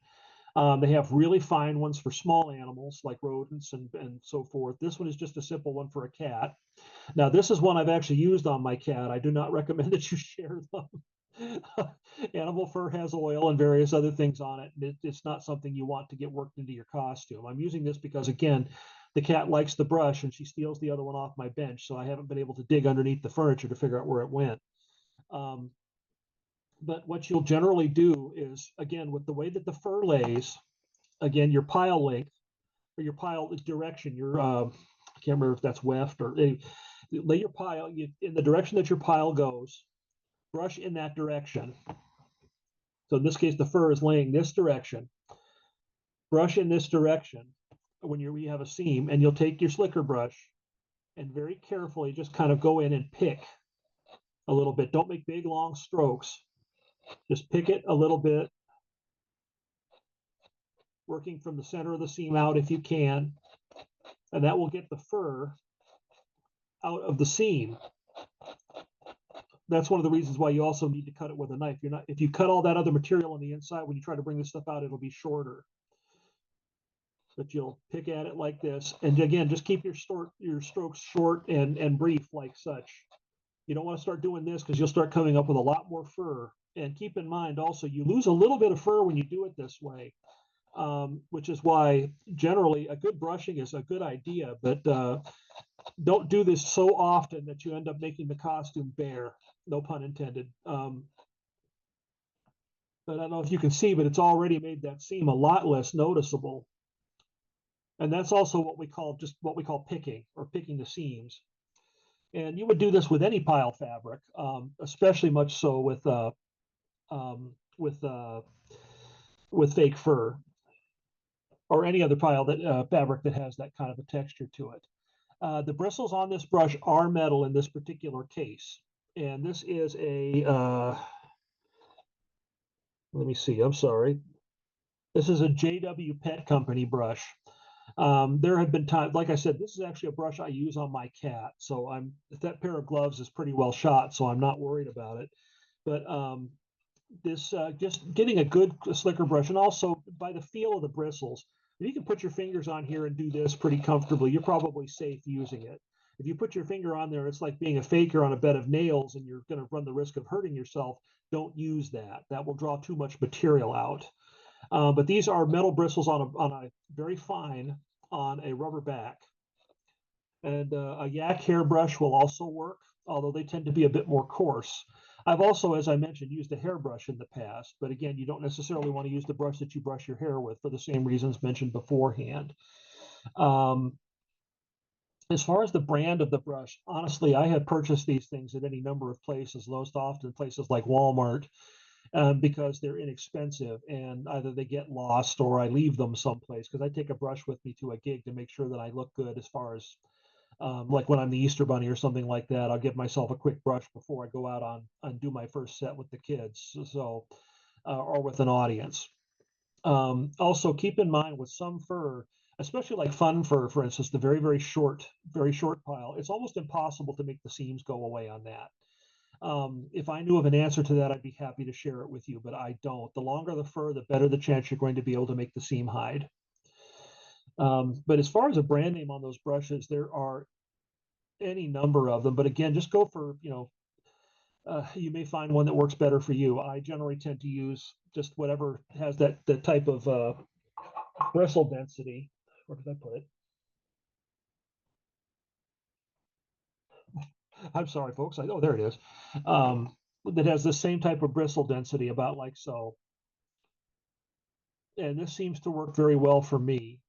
They have really fine ones for small animals like rodents and so forth. This one is just a simple one for a cat. Now, this is one I've actually used on my cat. I do not recommend that you share them. Animal fur has oil and various other things on it. It's not something you want to get worked into your costume. I'm using this because, again, the cat likes the brush and she steals the other one off my bench. So I haven't been able to dig underneath the furniture to figure out where it went. But what you'll generally do is, again, with the way that the fur lays, again, your pile length or your pile direction, I can't remember if that's weft or lay your pile in the direction that your pile goes, brush in that direction. So in this case, the fur is laying this direction. Brush in this direction when you have a seam, and you'll take your slicker brush and very carefully just kind of go in and pick a little bit. Don't make big, long strokes. Just pick it a little bit, working from the center of the seam out if you can, and that will get the fur out of the seam. That's one of the reasons why you also need to cut it with a knife. If you cut all that other material on the inside, when you try to bring this stuff out, it'll be shorter. But you'll pick at it like this, and again, just keep your strokes short and brief like such. You don't want to start doing this because you'll start coming up with a lot more fur. And keep in mind also, you lose a little bit of fur when you do it this way, which is why generally a good brushing is a good idea, but don't do this so often that you end up making the costume bare, no pun intended. But I don't know if you can see, but it's already made that seam a lot less noticeable. And that's also what we call picking, or picking the seams. And you would do this with any pile fabric, especially much so with fake fur or any other pile fabric that has that kind of a texture to it. The bristles on this brush are metal in this particular case, and this is a let me see. I'm sorry. This is a JW Pet Company brush. There have been times, like I said, this is actually a brush I use on my cat. So that pair of gloves is pretty well shot, so I'm not worried about it. But this just getting a good slicker brush, and also by the feel of the bristles, if you can put your fingers on here and do this pretty comfortably, you're probably safe using it. If you put your finger on there, it's like being a faker on a bed of nails, and you're going to run the risk of hurting yourself. Don't use that. That will draw too much material out. But these are metal bristles on a very fine on a rubber back. And a yak hairbrush will also work, although they tend to be a bit more coarse. I've also, as I mentioned, used a hairbrush in the past, but again, you don't necessarily want to use the brush that you brush your hair with for the same reasons mentioned beforehand. As far as the brand of the brush, honestly, I have purchased these things at any number of places, most often places like Walmart, because they're inexpensive, and either they get lost or I leave them someplace, because I take a brush with me to a gig to make sure that I look good as far as like when I'm the Easter Bunny or something like that. I'll give myself a quick brush before I go out and do my first set with the kids, so or with an audience. Also, keep in mind with some fur, especially like fun fur, for instance, the very, very short pile, it's almost impossible to make the seams go away on that. If I knew of an answer to that, I'd be happy to share it with you, but I don't. The longer the fur, the better the chance you're going to be able to make the seam hide. But as far as a brand name on those brushes, there are any number of them. But again, just go for, you may find one that works better for you. I generally tend to use just whatever has that type of bristle density. Where did I put it? I'm sorry, folks. Oh, there it is. That has the same type of bristle density, about like so. And this seems to work very well for me.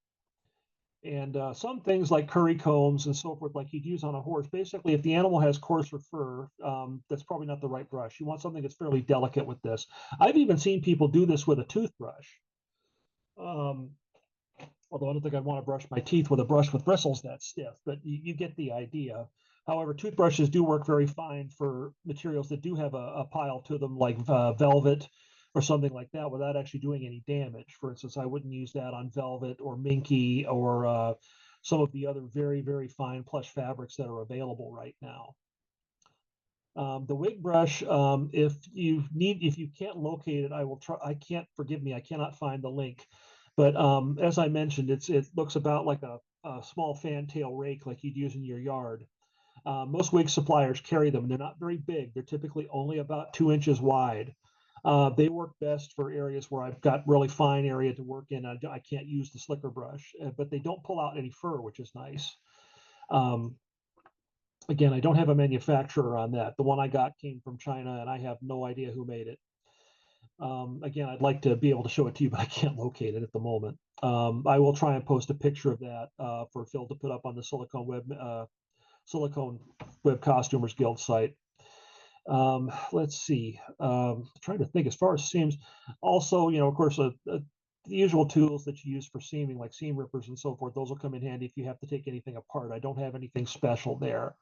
And some things like curry combs and so forth, like you'd use on a horse, basically, if the animal has coarser fur, that's probably not the right brush. You want something that's fairly delicate with this. I've even seen people do this with a toothbrush. Although I don't think I'd want to brush my teeth with a brush with bristles that stiff, but you get the idea. However, toothbrushes do work very fine for materials that do have a pile to them, like velvet or something like that, without actually doing any damage. For instance, I wouldn't use that on velvet or minky or some of the other very, very fine plush fabrics that are available right now. The wig brush, if you can't locate it, I will try. I cannot find the link. But as I mentioned, it looks about like a small fantail rake like you'd use in your yard. Most wig suppliers carry them. They're not very big. They're typically only about 2 inches wide. They work best for areas where I've got really fine area to work in. I can't use the slicker brush, but they don't pull out any fur, which is nice. Again, I don't have a manufacturer on that. The one I got came from China, and I have no idea who made it. Again, I'd like to be able to show it to you, but I can't locate it at the moment. I will try and post a picture of that for Phil to put up on the Silicone Web Costumers Guild site. Let's see. Trying to think as far as seams. Also, of course, the usual tools that you use for seaming, like seam rippers and so forth, those will come in handy if you have to take anything apart. I don't have anything special there.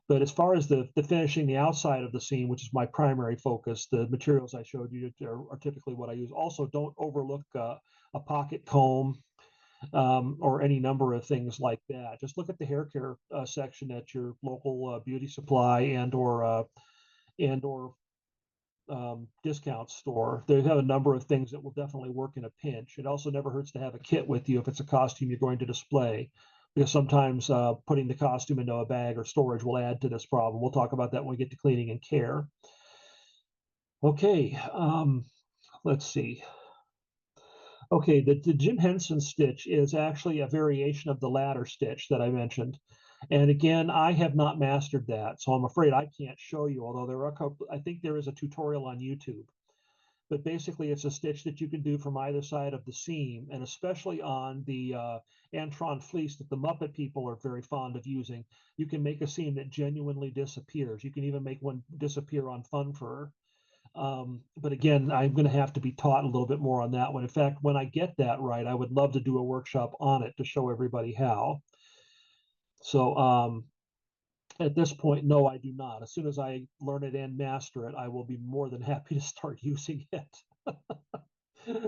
But as far as the finishing the outside of the seam, which is my primary focus, the materials I showed you are typically what I use. Also, don't overlook a pocket comb or any number of things like that. Just look at the hair care section at your local beauty supply and or discount store. They have a number of things that will definitely work in a pinch. It also never hurts to have a kit with you if it's a costume you're going to display, because sometimes putting the costume into a bag or storage will add to this problem. We'll talk about that when we get to cleaning and care. Okay, let's see. Okay, the Jim Henson stitch is actually a variation of the ladder stitch that I mentioned. And again, I have not mastered that, so I'm afraid I can't show you, although there are a couple, I think there is a tutorial on YouTube. But basically, it's a stitch that you can do from either side of the seam, and especially on the Antron fleece that the Muppet people are very fond of using, you can make a seam that genuinely disappears. You can even make one disappear on Fun Fur. But again, I'm going to have to be taught a little bit more on that one. In fact, when I get that right, I would love to do a workshop on it to show everybody how. So at this point, no, I do not. As soon as I learn it and master it, I will be more than happy to start using it.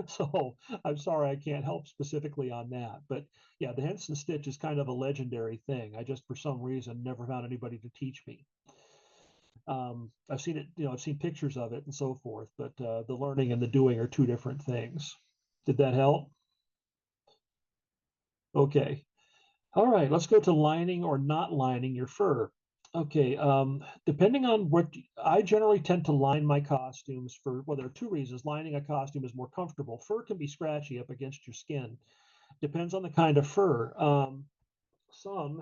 So I'm sorry I can't help specifically on that. But yeah, the Henson stitch is kind of a legendary thing. I just, for some reason, never found anybody to teach me. I've seen it, I've seen pictures of it and so forth, but the learning and the doing are two different things. Did that help? Okay. All right, let's go to lining or not lining your fur. Okay, depending on what I generally tend to line my costumes for, well, there are two reasons. Lining a costume is more comfortable. Fur can be scratchy up against your skin. Depends on the kind of fur. Some,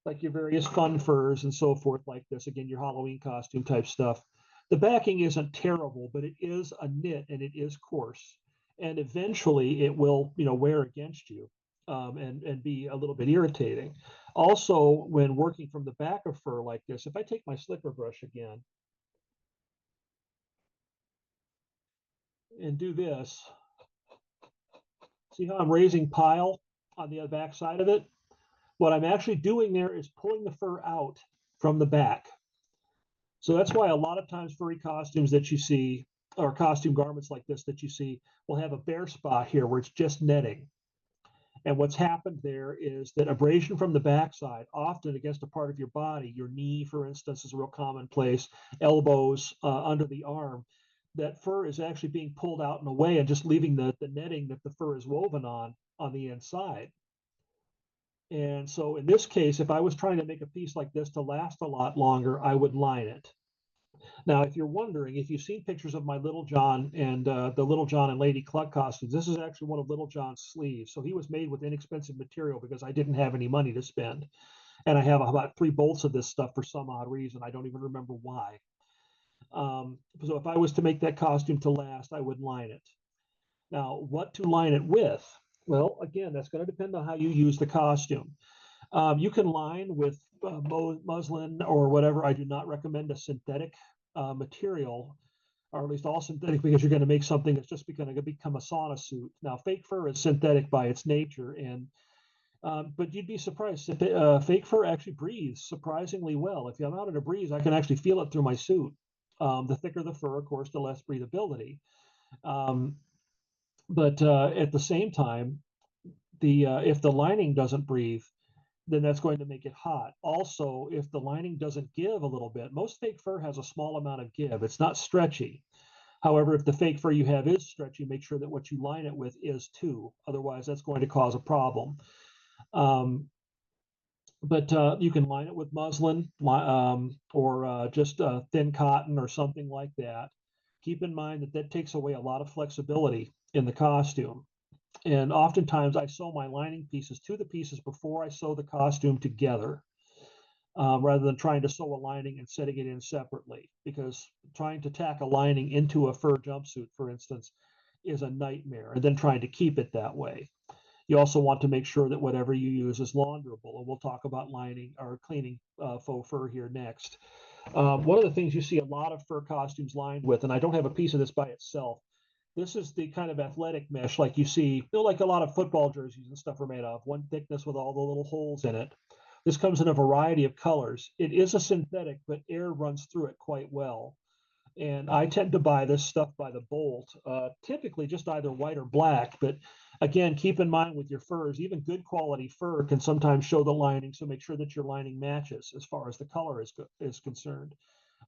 like your various fun furs and so forth, like this, again, your Halloween costume type stuff. The backing isn't terrible, but it is a knit and it is coarse. And eventually it will, wear against you. And be a little bit irritating. Also, when working from the back of fur like this, if I take my slicker brush again and do this, see how I'm raising pile on the back side of it? What I'm actually doing there is pulling the fur out from the back. So that's why a lot of times furry costumes that you see, or costume garments like this that you see, will have a bare spot here where it's just netting. And what's happened there is that abrasion from the backside, often against a part of your body, your knee, for instance, is a real commonplace, elbows, under the arm, that fur is actually being pulled out and away and just leaving the netting that the fur is woven on the inside. And so in this case, if I was trying to make a piece like this to last a lot longer, I would line it. Now, if you're wondering, if you've seen pictures of my Little John and the Little John and Lady Cluck costumes, this is actually one of Little John's sleeves. So he was made with inexpensive material because I didn't have any money to spend. And I have about 3 bolts of this stuff for some odd reason. I don't even remember why. So if I was to make that costume to last, I would line it. Now, what to line it with? Well, again, that's going to depend on how you use the costume. You can line with muslin or whatever. I do not recommend a synthetic material, or at least all synthetic, because you're going to make something that's just going to become a sauna suit. Now, fake fur is synthetic by its nature, and but you'd be surprised. Fake fur actually breathes surprisingly well. If I'm out in a breeze, I can actually feel it through my suit. The thicker the fur, of course, the less breathability. But at the same time, if the lining doesn't breathe, then that's going to make it hot. Also, if the lining doesn't give a little bit, most fake fur has a small amount of give. It's not stretchy. However, if the fake fur you have is stretchy, make sure that what you line it with is too. Otherwise, that's going to cause a problem. But you can line it with muslin or just thin cotton or something like that. keep in mind that that takes away a lot of flexibility in the costume. And oftentimes I sew my lining pieces to the pieces before I sew the costume together, rather than trying to sew a lining and setting it in separately, because trying to tack a lining into a fur jumpsuit, for instance, is a nightmare, and then trying to keep it that way. You also want to make sure that whatever you use is launderable, and we'll talk about lining or cleaning faux fur here next. One of the things you see a lot of fur costumes lined with, and I don't have a piece of this by itself, this is the kind of athletic mesh like you see, like a lot of football jerseys and stuff are made of, one thickness with all the little holes in it. This comes in a variety of colors. It is a synthetic, but air runs through it quite well. And I tend to buy this stuff by the bolt, typically just either white or black. But again, keep in mind with your furs, even good quality fur can sometimes show the lining. So make sure that your lining matches as far as the color is concerned.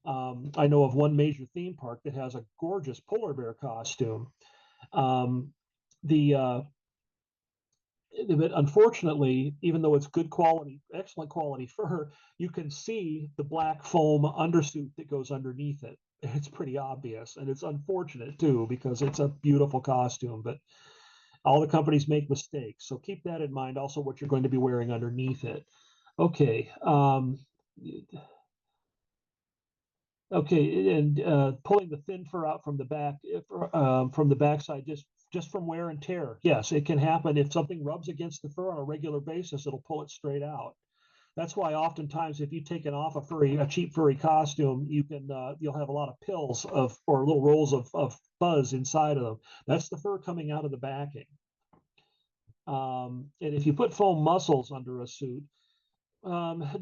I know of one major theme park that has a gorgeous polar bear costume. But unfortunately, even though it's good quality, excellent quality fur, you can see the black foam undersuit that goes underneath it. It's pretty obvious, and it's unfortunate too, because it's a beautiful costume, but all the companies make mistakes. So keep that in mind, also what you're going to be wearing underneath it. Okay. Okay, and pulling the thin fur out from the back, from the backside, just from wear and tear. Yes, it can happen. If something rubs against the fur on a regular basis, it'll pull it straight out. That's why oftentimes if you take it off a cheap furry costume, you'll have a lot of pills or little rolls of fuzz inside of them. That's the fur coming out of the backing. And if you put foam muscles under a suit,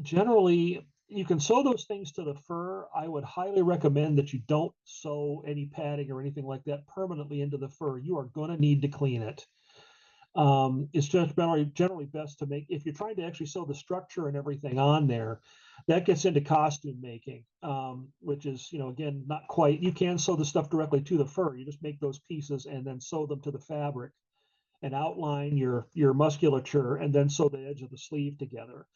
generally you can sew those things to the fur. I would highly recommend that you don't sew any padding or anything like that permanently into the fur. You are going to need to clean it. It's just generally best to make, if you're trying to actually sew the structure and everything on there, that gets into costume making, which is, again, not quite, you can sew the stuff directly to the fur. You just make those pieces and then sew them to the fabric and outline your musculature and then sew the edge of the sleeve together.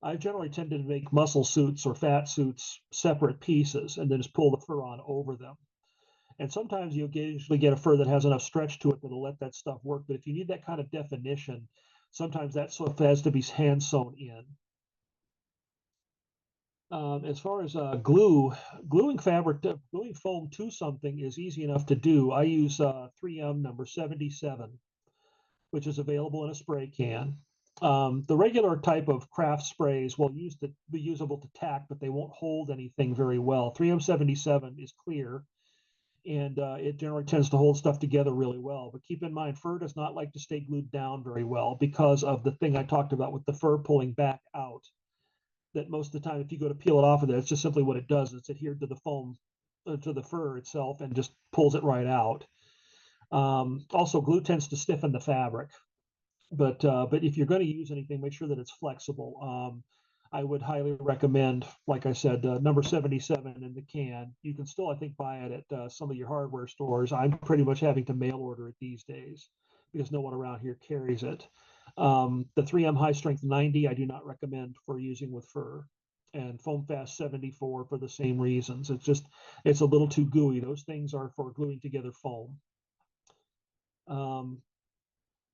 I generally tend to make muscle suits or fat suits separate pieces and then just pull the fur on over them. And sometimes you'll usually get a fur that has enough stretch to it that'll let that stuff work. But if you need that kind of definition, sometimes that stuff has to be hand sewn in. As far as gluing foam to something is easy enough to do. I use 3M number 77, which is available in a spray can. The regular type of craft sprays will be usable to tack, but they won't hold anything very well. 3M77 is clear, and it generally tends to hold stuff together really well. But keep in mind, fur does not like to stay glued down very well because of the thing I talked about with the fur pulling back out. That most of the time, if you go to peel it off of there, it's just simply what it does. It's adhered to the foam, to the fur itself, and just pulls it right out. Also, glue tends to stiffen the fabric. But if you're going to use anything, make sure that it's flexible. I would highly recommend, like I said, number 77 in the can. You can still, I think, buy it at some of your hardware stores. I'm pretty much having to mail order it these days because no one around here carries it. The 3M High Strength 90, I do not recommend for using with fur. And Foam Fast 74 for the same reasons. It's a little too gooey. Those things are for gluing together foam.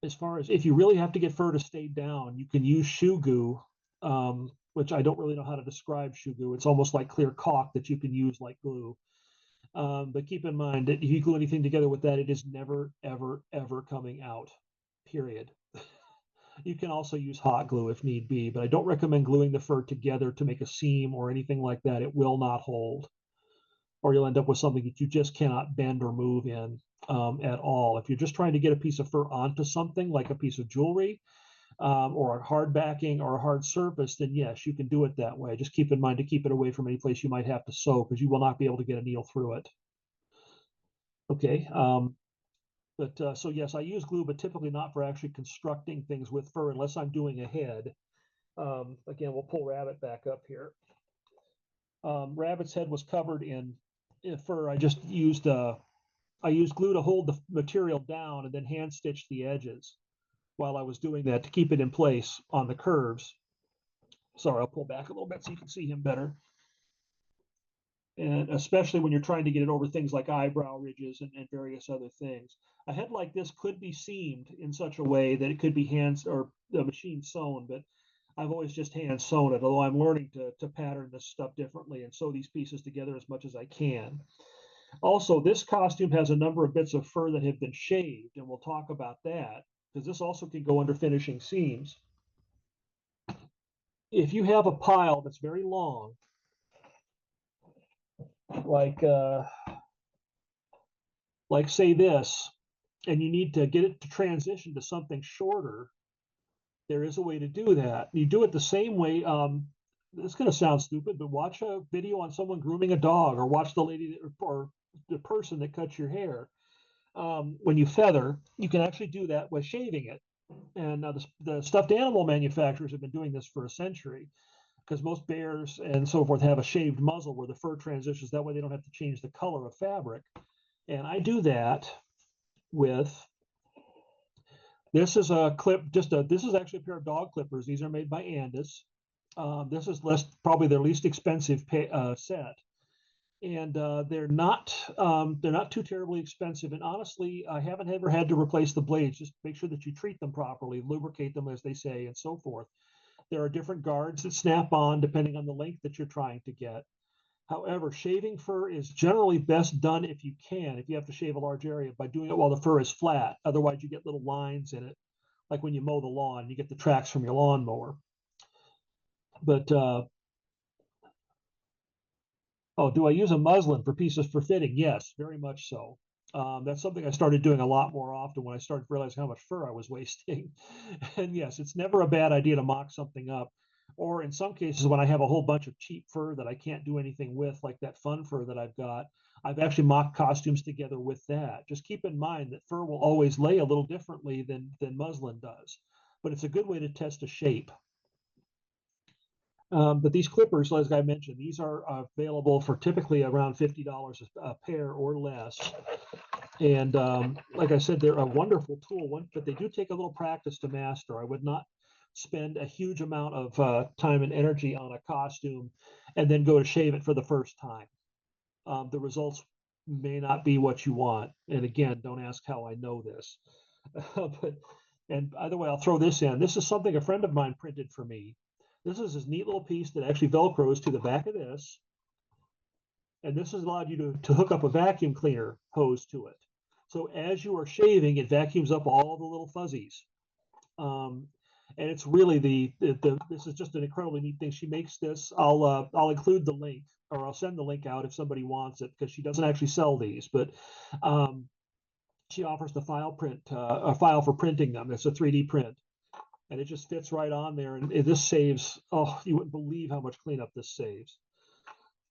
As far as if you really have to get fur to stay down, you can use shoe goo, which I don't really know how to describe shoe goo. It's almost like clear caulk that you can use like glue. But keep in mind that if you glue anything together with that, it is never, ever, ever coming out, period. You can also use hot glue if need be, but I don't recommend gluing the fur together to make a seam or anything like that. It will not hold, or you'll end up with something that you just cannot bend or move in at all. If you're just trying to get a piece of fur onto something like a piece of jewelry or a hard backing or a hard surface, then yes, you can do it that way. Just keep in mind to keep it away from any place you might have to sew because you will not be able to get a needle through it. Okay. So yes, I use glue, but typically not for actually constructing things with fur unless I'm doing a head. Again, we'll pull Rabbit back up here. Rabbit's head was covered in fur. I used glue to hold the material down and then hand stitched the edges while I was doing that to keep it in place on the curves. Sorry, I'll pull back a little bit so you can see him better. and especially when you're trying to get it over things like eyebrow ridges and various other things. A head like this could be seamed in such a way that it could be hand or the machine sewn, but I've always just hand sewn it, although I'm learning to pattern this stuff differently and sew these pieces together as much as I can. Also, this costume has a number of bits of fur that have been shaved, and we'll talk about that because this also can go under finishing seams. If you have a pile that's very long, like say this, and you need to get it to transition to something shorter, there is a way to do that. You do it the same way. It's going to sound stupid, but watch a video on someone grooming a dog, or watch the lady or the person that cuts your hair. When you feather, you can actually do that by shaving it. And the stuffed animal manufacturers have been doing this for a century, because most bears and so forth have a shaved muzzle where the fur transitions. That way they don't have to change the color of fabric. And I do that with, this is a clip, this is actually a pair of dog clippers. These are made by Andis. This is probably their least expensive set. And they're not too terribly expensive. And honestly, I haven't ever had to replace the blades. Just make sure that you treat them properly, lubricate them, as they say, and so forth. There are different guards that snap on depending on the length that you're trying to get. However, shaving fur is generally best done, if you can, if you have to shave a large area, by doing it while the fur is flat. Otherwise, you get little lines in it, like when you mow the lawn, you get the tracks from your lawnmower. But oh, do I use a muslin for pieces for fitting? Yes, very much so. That's something I started doing a lot more often when I started realizing how much fur I was wasting. And yes, it's never a bad idea to mock something up. Or in some cases, when I have a whole bunch of cheap fur that I can't do anything with, like that fun fur that I've got, I've actually mocked costumes together with that. Just keep in mind that fur will always lay a little differently than muslin does, but it's a good way to test a shape. But these clippers, as I mentioned, these are available for typically around $50 a pair or less. And like I said, they're a wonderful tool, but they do take a little practice to master. I would not spend a huge amount of time and energy on a costume and then go to shave it for the first time. The results may not be what you want. And again, don't ask how I know this. And by the way, I'll throw this in. This is something a friend of mine printed for me. This is this neat little piece that actually Velcros to the back of this. And this has allowed you to hook up a vacuum cleaner hose to it. So as you are shaving, it vacuums up all the little fuzzies. And it's really this is just an incredibly neat thing. She makes this. I'll include the link, or I'll send the link out if somebody wants it, because she doesn't actually sell these, but she offers the file print, a file for printing them. It's a 3D print. And it just fits right on there. And this saves, oh, you wouldn't believe how much cleanup this saves.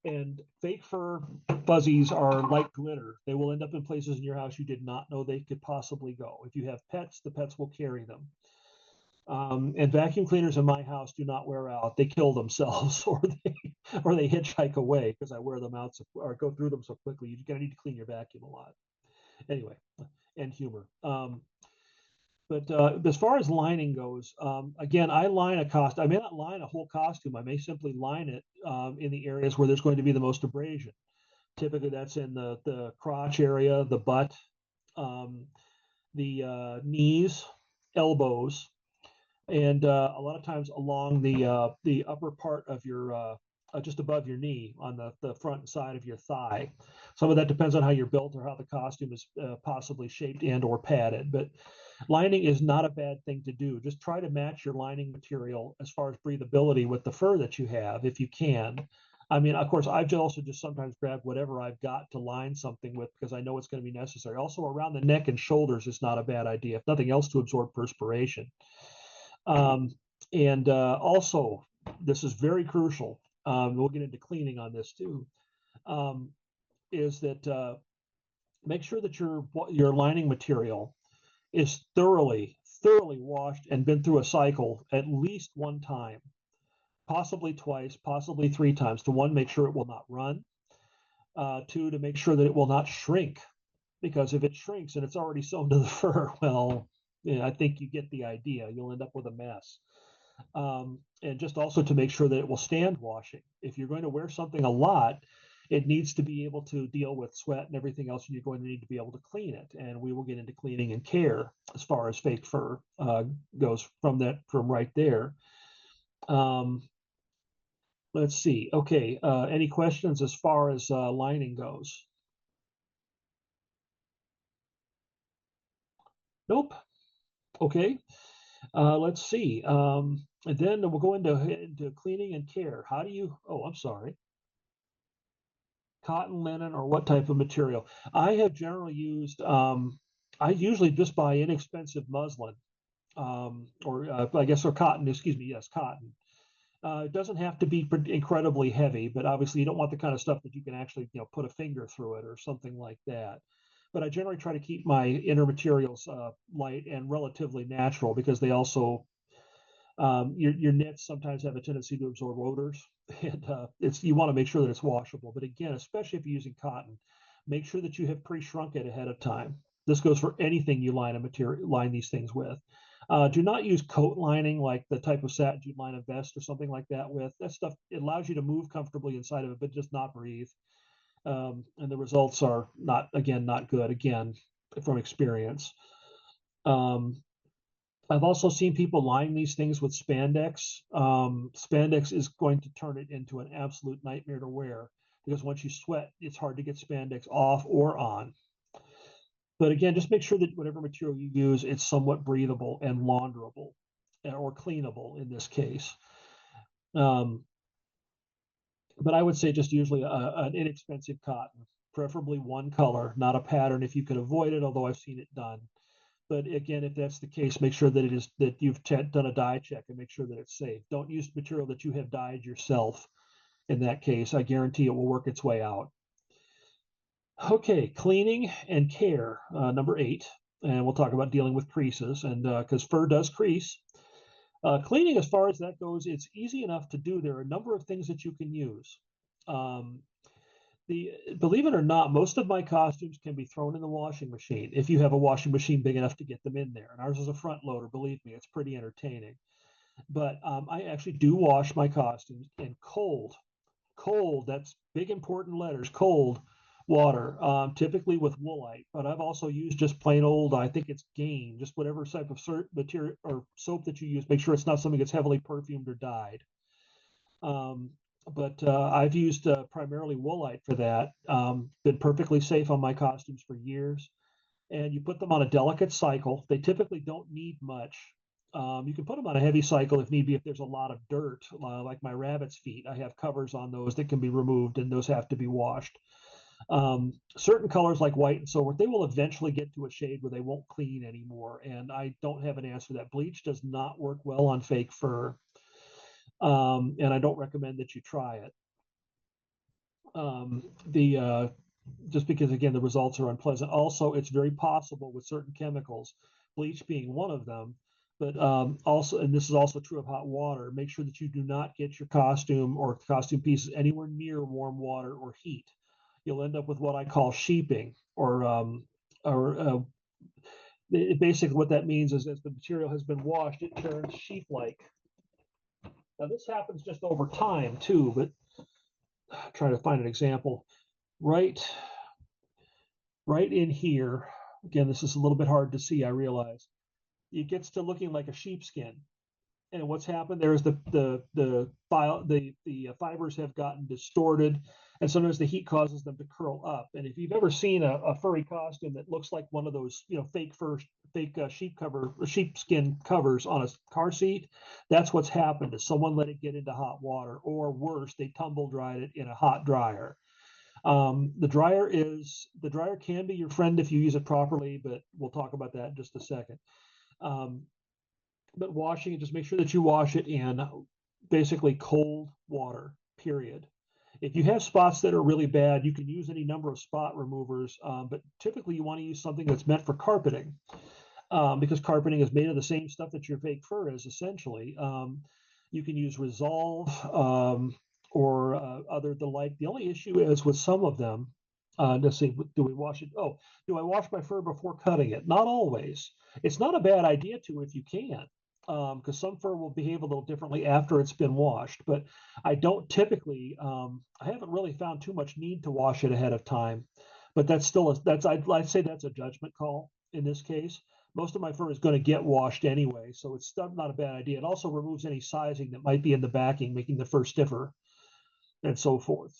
And fake fur fuzzies are like glitter. They will end up in places in your house you did not know they could possibly go. If you have pets, the pets will carry them. And vacuum cleaners in my house do not wear out. They kill themselves, or they hitchhike away, because I wear them out or go through them so quickly. You're going to need to clean your vacuum a lot. Anyway, and humor. But as far as lining goes, again, I line a costume. I may not line a whole costume. I may simply line it in the areas where there's going to be the most abrasion. Typically, that's in the crotch area, the butt, the knees, elbows, and a lot of times along the upper part of your just above your knee, on the front side of your thigh. Some of that depends on how you're built or how the costume is possibly shaped and or padded. But lining is not a bad thing to do. Just try to match your lining material as far as breathability with the fur that you have, if you can. I mean, of course, I've also just sometimes grabbed whatever I've got to line something with, because I know it's going to be necessary. Also, around the neck and shoulders is not a bad idea, if nothing else, to absorb perspiration. And also, this is very crucial. We'll get into cleaning on this too. Is that make sure that your lining material is thoroughly washed and been through a cycle at least one time, possibly twice, possibly 3 times. To one, make sure it will not run. 2, to make sure that it will not shrink, because if it shrinks and it's already sewn to the fur, well, yeah, I think you get the idea. You'll end up with a mess. And just also to make sure that it will stand washing. If you're going to wear something a lot, it needs to be able to deal with sweat and everything else, and you're going to need to be able to clean it. And we will get into cleaning and care as far as fake fur goes from right there. Let's see. Okay, any questions as far as lining goes? Nope. Okay. Let's see. And then we'll go into cleaning and care. How do you, oh, I'm sorry. Cotton, linen, or what type of material? I have generally used, I usually just buy inexpensive muslin, or I guess, or cotton, excuse me, yes, cotton. It doesn't have to be incredibly heavy, but obviously you don't want the kind of stuff that you can actually, put a finger through it or something like that. But I generally try to keep my inner materials light and relatively natural, because they also, your knits sometimes have a tendency to absorb odors, and you want to make sure that it's washable. But again, especially if you're using cotton, make sure that you have pre-shrunk it ahead of time. This goes for anything you line these things with. Do not use coat lining, like the type of satin you'd line a vest or something like that with. That stuff, it allows you to move comfortably inside of it, but just not breathe. And the results are not good, again, from experience. I've also seen people line these things with spandex. Spandex is going to turn it into an absolute nightmare to wear, because once you sweat, it's hard to get spandex off or on. But again, just make sure that whatever material you use, it's somewhat breathable and launderable, or cleanable in this case. But I would say just usually an inexpensive cotton, preferably one color, not a pattern if you can avoid it, although I've seen it done. But again, if that's the case, make sure that you've done a dye check and make sure that it's safe. Don't use material that you have dyed yourself. In that case, I guarantee it will work its way out. Okay, cleaning and care, number 8. And we'll talk about dealing with creases, and because fur does crease. Cleaning, as far as that goes, it's easy enough to do. There are a number of things that you can use. Believe it or not, most of my costumes can be thrown in the washing machine if you have a washing machine big enough to get them in there. And ours is a front loader. Believe me, it's pretty entertaining. But I actually do wash my costumes in cold, that's big important letters, cold water, typically with woolite. But I've also used just plain old, I think it's Gain, just whatever type of material or soap that you use. Make sure it's not something that's heavily perfumed or dyed. But I've used primarily woolite for that. Been perfectly safe on my costumes for years. And you put them on a delicate cycle. They typically don't need much. You can put them on a heavy cycle if need be, if there's a lot of dirt, like my rabbit's feet. I have covers on those that can be removed, and those have to be washed. Certain colors like white and so forth, they will eventually get to a shade where they won't clean anymore. And I don't have an answer to that. Bleach does not work well on fake fur. And I don't recommend that you try it. Just because, again, the results are unpleasant. Also, it's very possible with certain chemicals, bleach being one of them, but also, and this is also true of hot water, make sure that you do not get your costume or costume pieces anywhere near warm water or heat. You'll end up with what I call sheeping, basically what that means is, as the material has been washed, it turns sheep-like. Now, this happens just over time too, but I'm trying to find an example. Right in here, again, this is a little bit hard to see, I realize. It gets to looking like a sheepskin. And what's happened there is the fibers have gotten distorted, and sometimes the heat causes them to curl up. And if you've ever seen a furry costume that looks like one of those, fake sheepskin covers on a car seat, that's what's happened. Is someone let it get into hot water, or worse, they tumble dried it in a hot dryer. The dryer can be your friend if you use it properly, but we'll talk about that in just a second. But washing it, just make sure that you wash it in basically cold water, period. If you have spots that are really bad, you can use any number of spot removers, but typically you want to use something that's meant for carpeting, because carpeting is made of the same stuff that your fake fur is, essentially. You can use Resolve or other the like. The only issue is with some of them, let's see, do we wash it? Oh, do I wash my fur before cutting it? Not always. It's not a bad idea to if you can. because some fur will behave a little differently after it's been washed. But I don't typically, I haven't really found too much need to wash it ahead of time. But that's still I'd say that's a judgment call in this case. Most of my fur is going to get washed anyway, so it's not a bad idea. It also removes any sizing that might be in the backing, making the fur stiffer and so forth.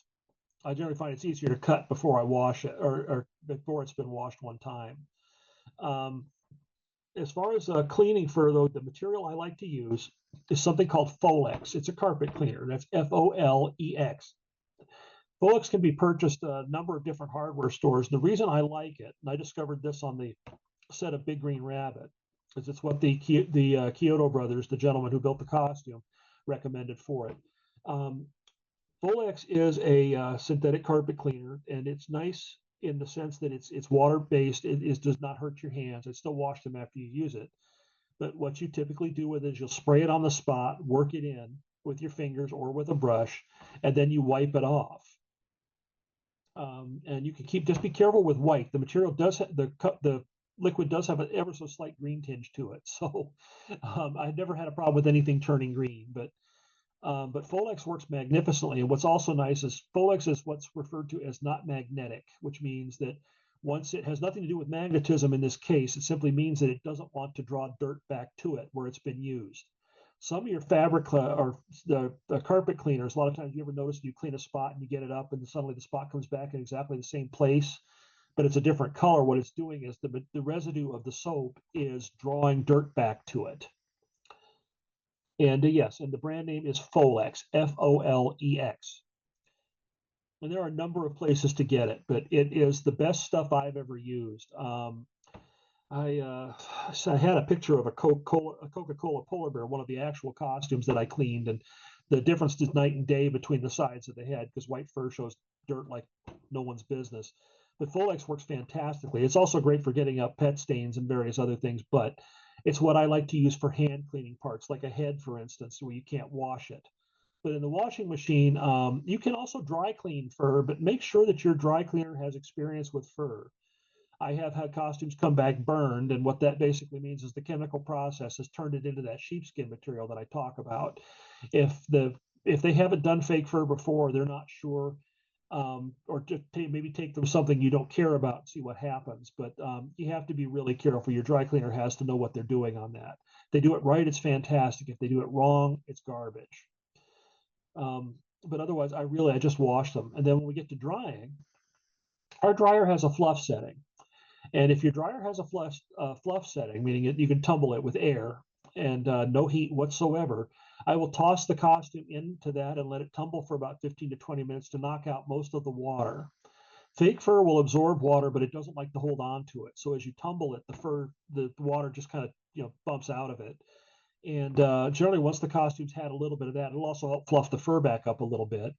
I generally find it's easier to cut before I wash it, or before it's been washed one time. As far as cleaning fur, though, the material I like to use is something called Folex. It's a carpet cleaner. That's Folex. Folex can be purchased at a number of different hardware stores. The reason I like it, and I discovered this on the set of Big Green Rabbit, is it's what the Kyoto brothers, the gentleman who built the costume, recommended for it. Folex is a synthetic carpet cleaner, and it's nice in the sense that it's water-based. It does not hurt your hands. It still wash them after you use it. But what you typically do with it is you'll spray it on the spot, work it in with your fingers or with a brush, and then you wipe it off. And you can just be careful with white. The material does the liquid does have an ever so slight green tinge to it. So I've never had a problem with anything turning green, but Folex works magnificently. And what's also nice is Folex is what's referred to as not magnetic, which means that once it has nothing to do with magnetism in this case, it simply means that it doesn't want to draw dirt back to it where it's been used. Some of your fabric or the carpet cleaners, a lot of times you ever notice you clean a spot and you get it up and suddenly the spot comes back in exactly the same place, but it's a different color. What it's doing is the residue of the soap is drawing dirt back to it. And yes, and the brand name is Folex, Folex. And there are a number of places to get it, but it is the best stuff I've ever used. I had a picture of a Coca-Cola polar bear, one of the actual costumes that I cleaned, and the difference is night and day between the sides of the head because white fur shows dirt like no one's business. But Folex works fantastically. It's also great for getting up pet stains and various other things, but it's what I like to use for hand cleaning parts, like a head, for instance, where you can't wash it. But in the washing machine, you can also dry clean fur, but make sure that your dry cleaner has experience with fur. I have had costumes come back burned, and what that basically means is the chemical process has turned it into that sheepskin material that I talk about. If they haven't done fake fur before, they're not sure, or just maybe take them something you don't care about and see what happens. But you have to be really careful. Your dry cleaner has to know what they're doing on that. If they do it right, it's fantastic. If they do it wrong, it's garbage. But otherwise, I just wash them. And then when we get to drying, our dryer has a fluff setting. And if your dryer has a fluff setting, meaning you can tumble it with air and no heat whatsoever, I will toss the costume into that and let it tumble for about 15 to 20 minutes to knock out most of the water. Fake fur will absorb water, but it doesn't like to hold on to it. So as you tumble it, the water just kind of bumps out of it. And generally, once the costume's had a little bit of that, it'll also help fluff the fur back up a little bit.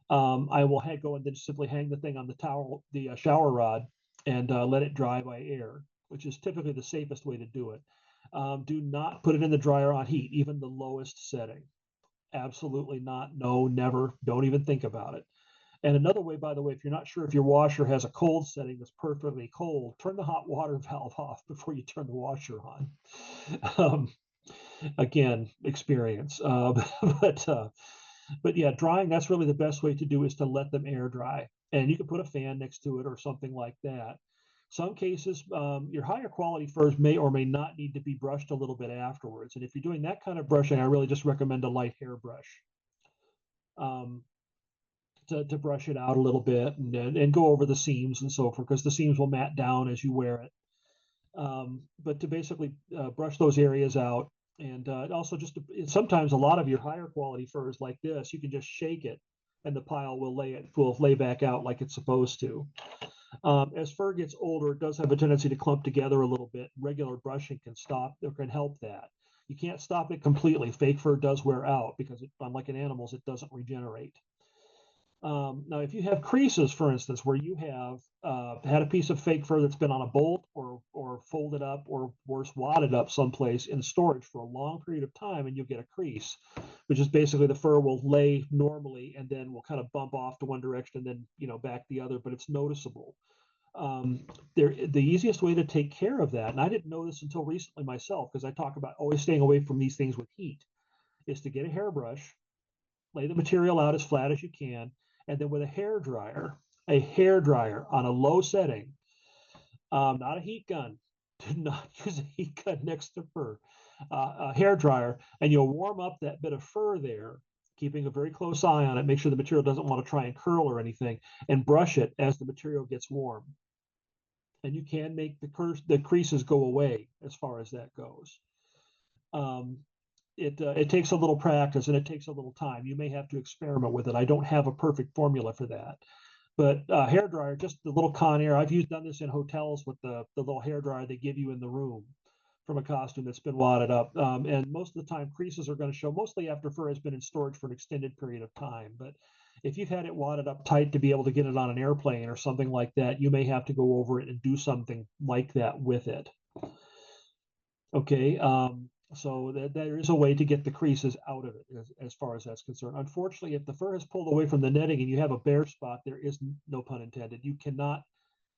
I will go and then simply hang the thing on the shower rod, and let it dry by air, which is typically the safest way to do it. Do not put it in the dryer on heat, even the lowest setting. Absolutely not. No, never. Don't even think about it. And another way, by the way, if you're not sure if your washer has a cold setting that's perfectly cold, turn the hot water valve off before you turn the washer on. Again, experience. But yeah, drying, that's really the best way to do is to let them air dry. And you can put a fan next to it or something like that. Some cases, your higher quality furs may or may not need to be brushed a little bit afterwards. And if you're doing that kind of brushing, I really just recommend a light hairbrush to brush it out a little bit and go over the seams and so forth, because the seams will mat down as you wear it. But to basically brush those areas out. And also sometimes a lot of your higher quality furs like this, you can just shake it and the pile will lay back out like it's supposed to. As fur gets older, it does have a tendency to clump together a little bit. Regular brushing can stop or can help that. You can't stop it completely. Fake fur does wear out because unlike in animals, it doesn't regenerate. Now, if you have creases, for instance, where you have had a piece of fake fur that's been on a bolt or folded up or worse, wadded up someplace in storage for a long period of time, and you'll get a crease, which is basically the fur will lay normally and then will kind of bump off to one direction and then back the other, but it's noticeable. The easiest way to take care of that, and I didn't know this until recently myself, because I talk about always staying away from these things with heat, is to get a hairbrush, lay the material out as flat as you can, and then with a hair dryer on a low setting, not a heat gun. Do not use a heat gun next to fur. A hair dryer, and you'll warm up that bit of fur there, keeping a very close eye on it. Make sure the material doesn't want to try and curl or anything, and brush it as the material gets warm. And you can make the creases go away as far as that goes. It takes a little practice and it takes a little time. You may have to experiment with it. I don't have a perfect formula for that. But hair dryer, just the little Conair. I've done this in hotels with the little hair dryer they give you in the room from a costume that's been wadded up. And most of the time, creases are going to show, mostly after fur has been in storage for an extended period of time. But if you've had it wadded up tight to be able to get it on an airplane or something like that, you may have to go over it and do something like that with it. Okay, so there is a way to get the creases out of it as far as that's concerned. Unfortunately, if the fur is pulled away from the netting and you have a bare spot, there is no pun intended. You cannot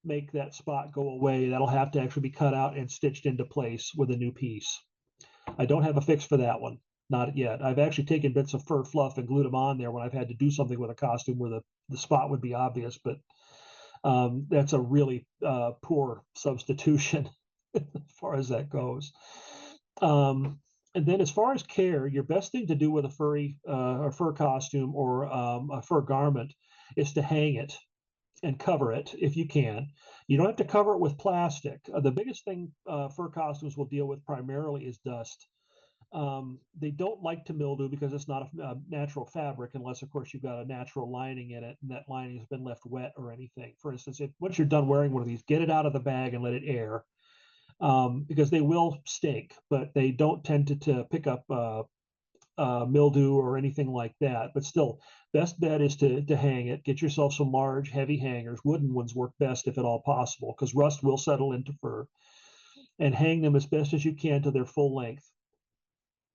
make that spot go away. That'll have to actually be cut out and stitched into place with a new piece. I don't have a fix for that one, not yet. I've actually taken bits of fur fluff and glued them on there when I've had to do something with a costume where the spot would be obvious, but that's a really poor substitution as far as that goes. And then as far as care, your best thing to do with a fur costume or a fur garment is to hang it and cover it if you can. You don't have to cover it with plastic. The biggest thing fur costumes will deal with primarily is dust. They don't like to mildew because it's not a natural fabric, unless, of course, you've got a natural lining in it and that lining has been left wet or anything. For instance, once you're done wearing one of these, get it out of the bag and let it air. Because they will stink, but they don't tend to pick up mildew or anything like that. But still, best bet is to hang it. Get yourself some large, heavy hangers. Wooden ones work best if at all possible, because rust will settle into fur. And hang them as best as you can to their full length.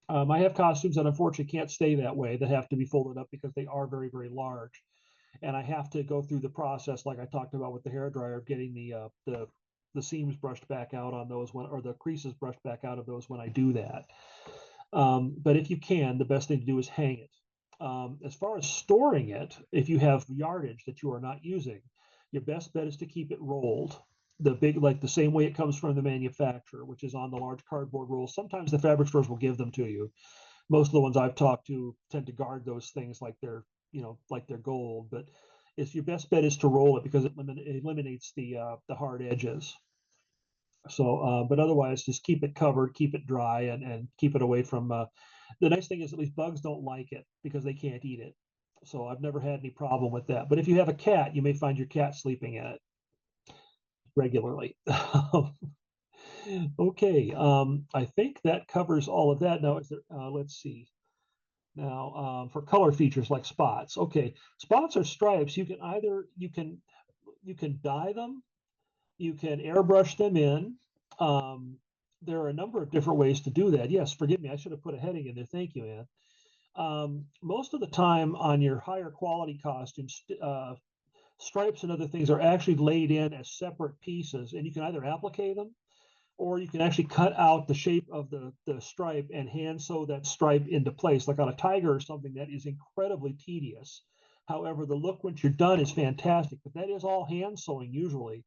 I have costumes that unfortunately can't stay that way, that have to be folded up because they are very, very large. And I have to go through the process, like I talked about with the hair dryer, of getting the seams brushed back out on those or the creases brushed back out of those when I do that. But if you can, the best thing to do is hang it. As far as storing it, if you have yardage that you are not using, your best bet is to keep it rolled. Like the same way it comes from the manufacturer, which is on the large cardboard rolls. Sometimes the fabric stores will give them to you. Most of the ones I've talked to tend to guard those things like they're gold. But your best bet is to roll it, because it eliminates the hard edges. So, but otherwise, just keep it covered, keep it dry, and keep it away from. The nice thing is, at least bugs don't like it because they can't eat it. So I've never had any problem with that. But if you have a cat, you may find your cat sleeping in it regularly. Okay, I think that covers all of that. Now, let's see. Now, for color features like spots. Okay, spots or stripes, you can dye them, you can airbrush them in. There are a number of different ways to do that. Yes, forgive me, I should have put a heading in there. Thank you, Ann. Most of the time on your higher quality costumes, stripes and other things are actually laid in as separate pieces, and you can either applique them, or you can actually cut out the shape of the stripe and hand sew that stripe into place. Like on a tiger or something, that is incredibly tedious. However, the look once you're done is fantastic, but that is all hand sewing usually.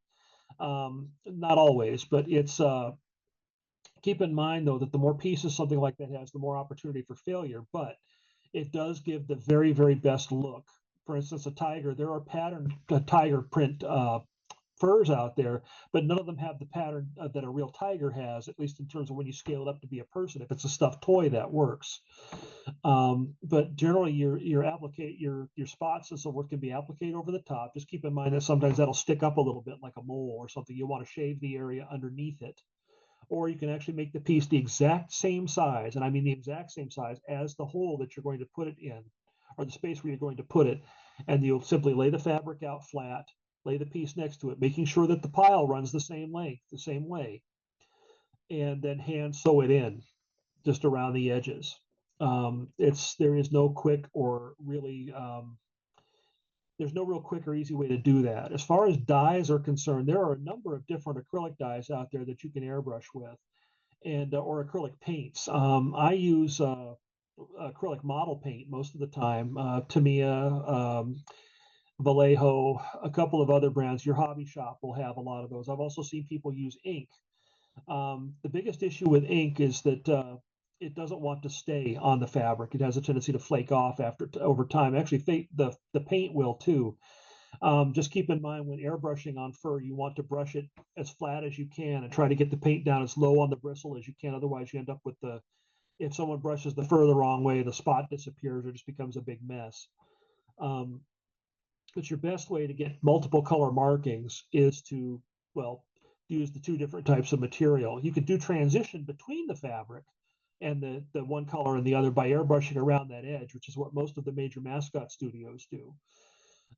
Not always, but it's keep in mind though that the more pieces something like that has, the more opportunity for failure, but it does give the very, very best look. For instance, a tiger, there are patterned tiger print furs out there, but none of them have the pattern that a real tiger has, at least in terms of when you scale it up to be a person. If it's a stuffed toy, that works. But generally, your spots and so forth can be appliqued over the top. Just keep in mind that sometimes that'll stick up a little bit like a mole or something. You want to shave the area underneath it. Or you can actually make the piece the exact same size, and I mean the exact same size as the hole that you're going to put it in, or the space where you're going to put it, and you'll simply lay the fabric out flat, lay the piece next to it, making sure that the pile runs the same length, the same way, and then hand sew it in just around the edges. There is no quick or really there's no real quick or easy way to do that. As far as dyes are concerned, there are a number of different acrylic dyes out there that you can airbrush with, and or acrylic paints. I use acrylic model paint most of the time. Tamiya, Vallejo, a couple of other brands. Your hobby shop will have a lot of those. I've also seen people use ink. The biggest issue with ink is that it doesn't want to stay on the fabric. It has a tendency to flake off over time. Actually, the paint will too. Just keep in mind when airbrushing on fur, you want to brush it as flat as you can and try to get the paint down as low on the bristle as you can. Otherwise, you end up with if someone brushes the fur the wrong way, the spot disappears or just becomes a big mess. But your best way to get multiple color markings is to, well, use the two different types of material. You could do transition between the fabric and the one color and the other by airbrushing around that edge, which is what most of the major mascot studios do.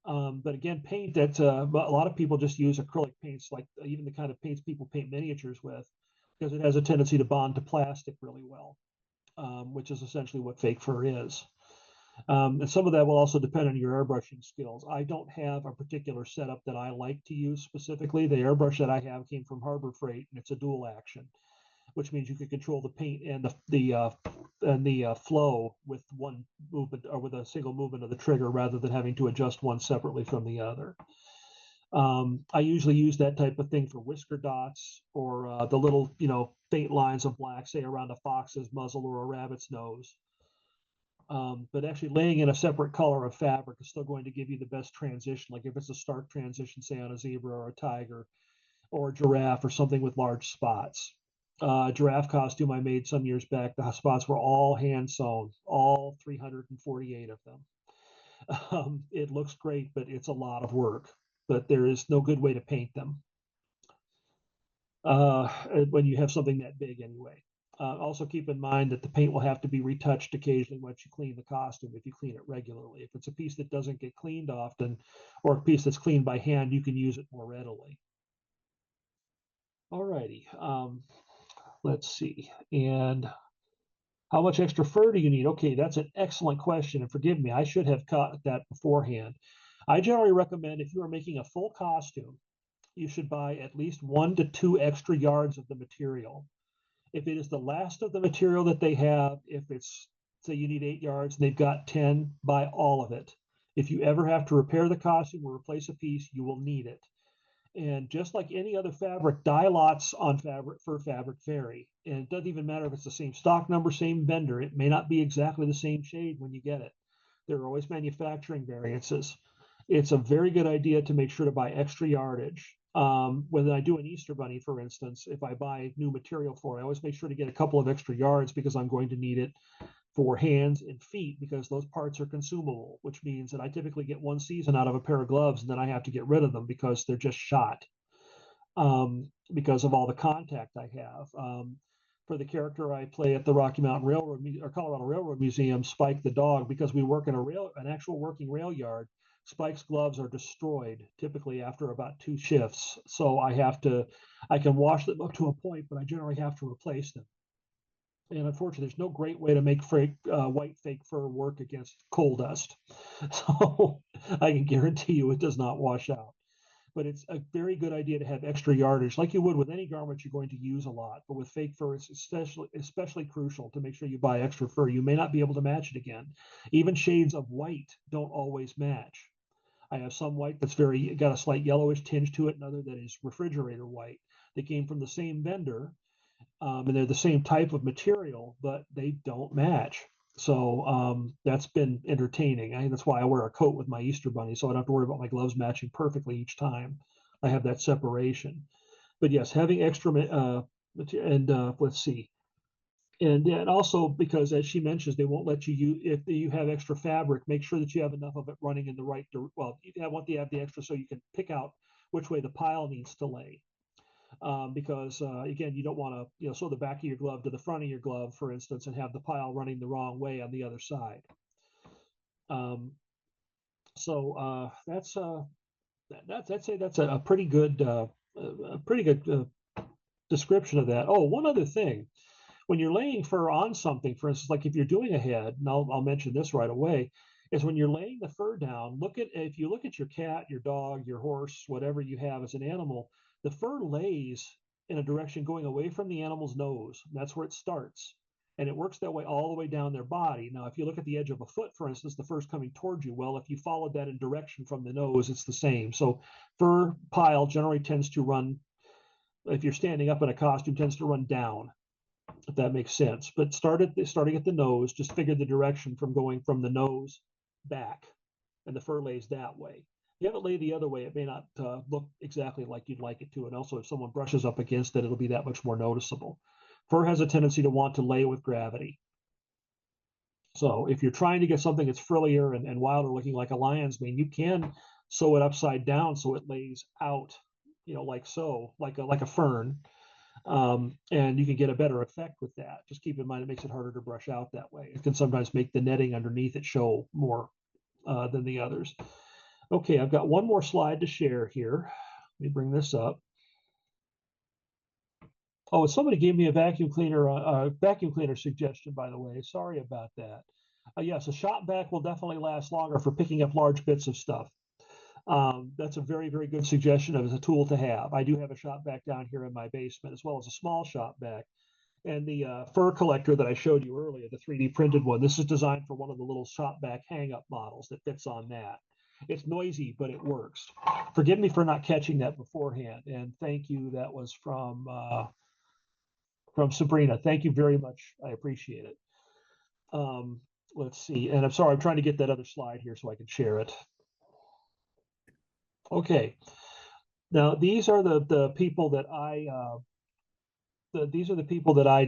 But again, paint, a lot of people just use acrylic paints, like even the kind of paints people paint miniatures with, because it has a tendency to bond to plastic really well, which is essentially what fake fur is. And some of that will also depend on your airbrushing skills. I don't have a particular setup that I like to use specifically. The airbrush that I have came from Harbor Freight, and it's a dual action, which means you can control the paint and the flow with one movement or with a single movement of the trigger rather than having to adjust one separately from the other. I usually use that type of thing for whisker dots or the little, faint lines of black, say around a fox's muzzle or a rabbit's nose. But actually laying in a separate color of fabric is still going to give you the best transition. Like if it's a stark transition, say on a zebra or a tiger or a giraffe or something with large spots. Giraffe costume I made some years back, the spots were all hand sewn, all 348 of them. It looks great, but it's a lot of work. But there is no good way to paint them when you have something that big anyway. Also keep in mind that the paint will have to be retouched occasionally once you clean the costume if you clean it regularly. If it's a piece that doesn't get cleaned often or a piece that's cleaned by hand, you can use it more readily. All righty. Let's see. And how much extra fur do you need? Okay, that's an excellent question. And forgive me, I should have caught that beforehand. I generally recommend if you are making a full costume, you should buy at least 1 to 2 extra yards of the material. If it is the last of the material that they have, if it's, say you need 8 yards and they've got 10, buy all of it. If you ever have to repair the costume or replace a piece, you will need it. And just like any other fabric, dye lots on fur fabric vary. And it doesn't even matter if it's the same stock number, same vendor. It may not be exactly the same shade when you get it. There are always manufacturing variances. It's a very good idea to make sure to buy extra yardage. When I do an Easter bunny, for instance, if I buy new material for it, I always make sure to get a couple of extra yards because I'm going to need it for hands and feet because those parts are consumable, which means that I typically get 1 season out of a pair of gloves and then I have to get rid of them because they're just shot because of all the contact I have. For the character I play at the Rocky Mountain Railroad or Colorado Railroad Museum, Spike the dog, because we work in an actual working rail yard, Spike's gloves are destroyed typically after about 2 shifts. So I can wash them up to a point, but I generally have to replace them. And unfortunately, there's no great way to make white fake fur work against coal dust. So I can guarantee you it does not wash out. But it's a very good idea to have extra yardage, like you would with any garment you're going to use a lot. But with fake fur, it's especially crucial to make sure you buy extra fur. You may not be able to match it again. Even shades of white don't always match. I have some white that's got a slight yellowish tinge to it, another that is refrigerator white. They came from the same vendor, and they're the same type of material, but they don't match. So that's been entertaining. That's why I wear a coat with my Easter bunny, so I don't have to worry about my gloves matching perfectly each time. I have that separation. But yes, having extra and let's see. And also because, as she mentions, they won't let you use, if you have extra fabric, make sure that you have enough of it running in the right direction. Well, you want to have the extra so you can pick out which way the pile needs to lay. Because again, you don't want to sew the back of your glove to the front of your glove, for instance, and have the pile running the wrong way on the other side. So that's I'd say that's a pretty good description of that. Oh, one other thing. When you're laying fur on something, for instance, like if you're doing a head, and I'll mention this right away, is when you're laying the fur down, if you look at your cat, your dog, your horse, whatever you have as an animal, the fur lays in a direction going away from the animal's nose. That's where it starts. And it works that way all the way down their body. Now, if you look at the edge of a foot, for instance, the fur's coming towards you. Well, if you followed that in direction from the nose, it's the same. So fur pile generally tends to run, if you're standing up in a costume, tends to run down, if that makes sense. But starting at the nose, just figure the direction from going from the nose back, and the fur lays that way. If you have it lay the other way, it may not look exactly like you'd like it to. And also, if someone brushes up against it, it'll be that much more noticeable. Fur has a tendency to want to lay with gravity. So if you're trying to get something that's frillier and wilder looking like a lion's mane, you can sew it upside down so it lays out, like so, like a fern. And you can get a better effect with that. Just keep in mind, it makes it harder to brush out that way. It can sometimes make the netting underneath it show more than the others. Okay, I've got one more slide to share here. Let me bring this up. Oh, somebody gave me a vacuum cleaner suggestion, by the way. Sorry about that. Yes, a shop vac will definitely last longer for picking up large bits of stuff. That's a very, very good suggestion as a tool to have. I do have a shop vac down here in my basement, as well as a small shop vac. And the fur collector that I showed you earlier, the 3D printed one, this is designed for one of the little shop vac hang-up models that fits on that. It's noisy, but it works. Forgive me for not catching that beforehand. And thank you. That was from Sabrina. Thank you very much. I appreciate it. Let's see. And I'm sorry, I'm trying to get that other slide here so I can share it. Okay. Now these are the people that these are the people that I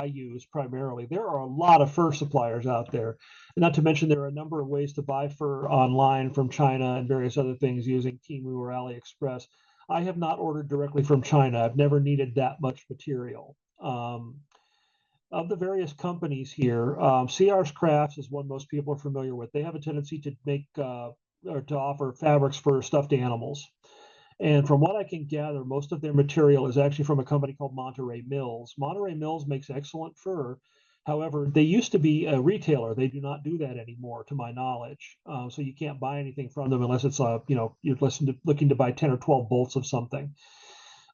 use primarily. There are a lot of fur suppliers out there, and not to mention there are a number of ways to buy fur online from China and various other things using Temu or AliExpress. I have not ordered directly from China. I've never needed that much material. Of the various companies here, CR's Crafts is one most people are familiar with. They have a tendency to make or to offer fabrics for stuffed animals. And from what I can gather, most of their material is actually from a company called Monterey Mills. Monterey Mills makes excellent fur. However, they used to be a retailer. They do not do that anymore, to my knowledge. So you can't buy anything from them unless it's you're looking to buy 10 or 12 bolts of something.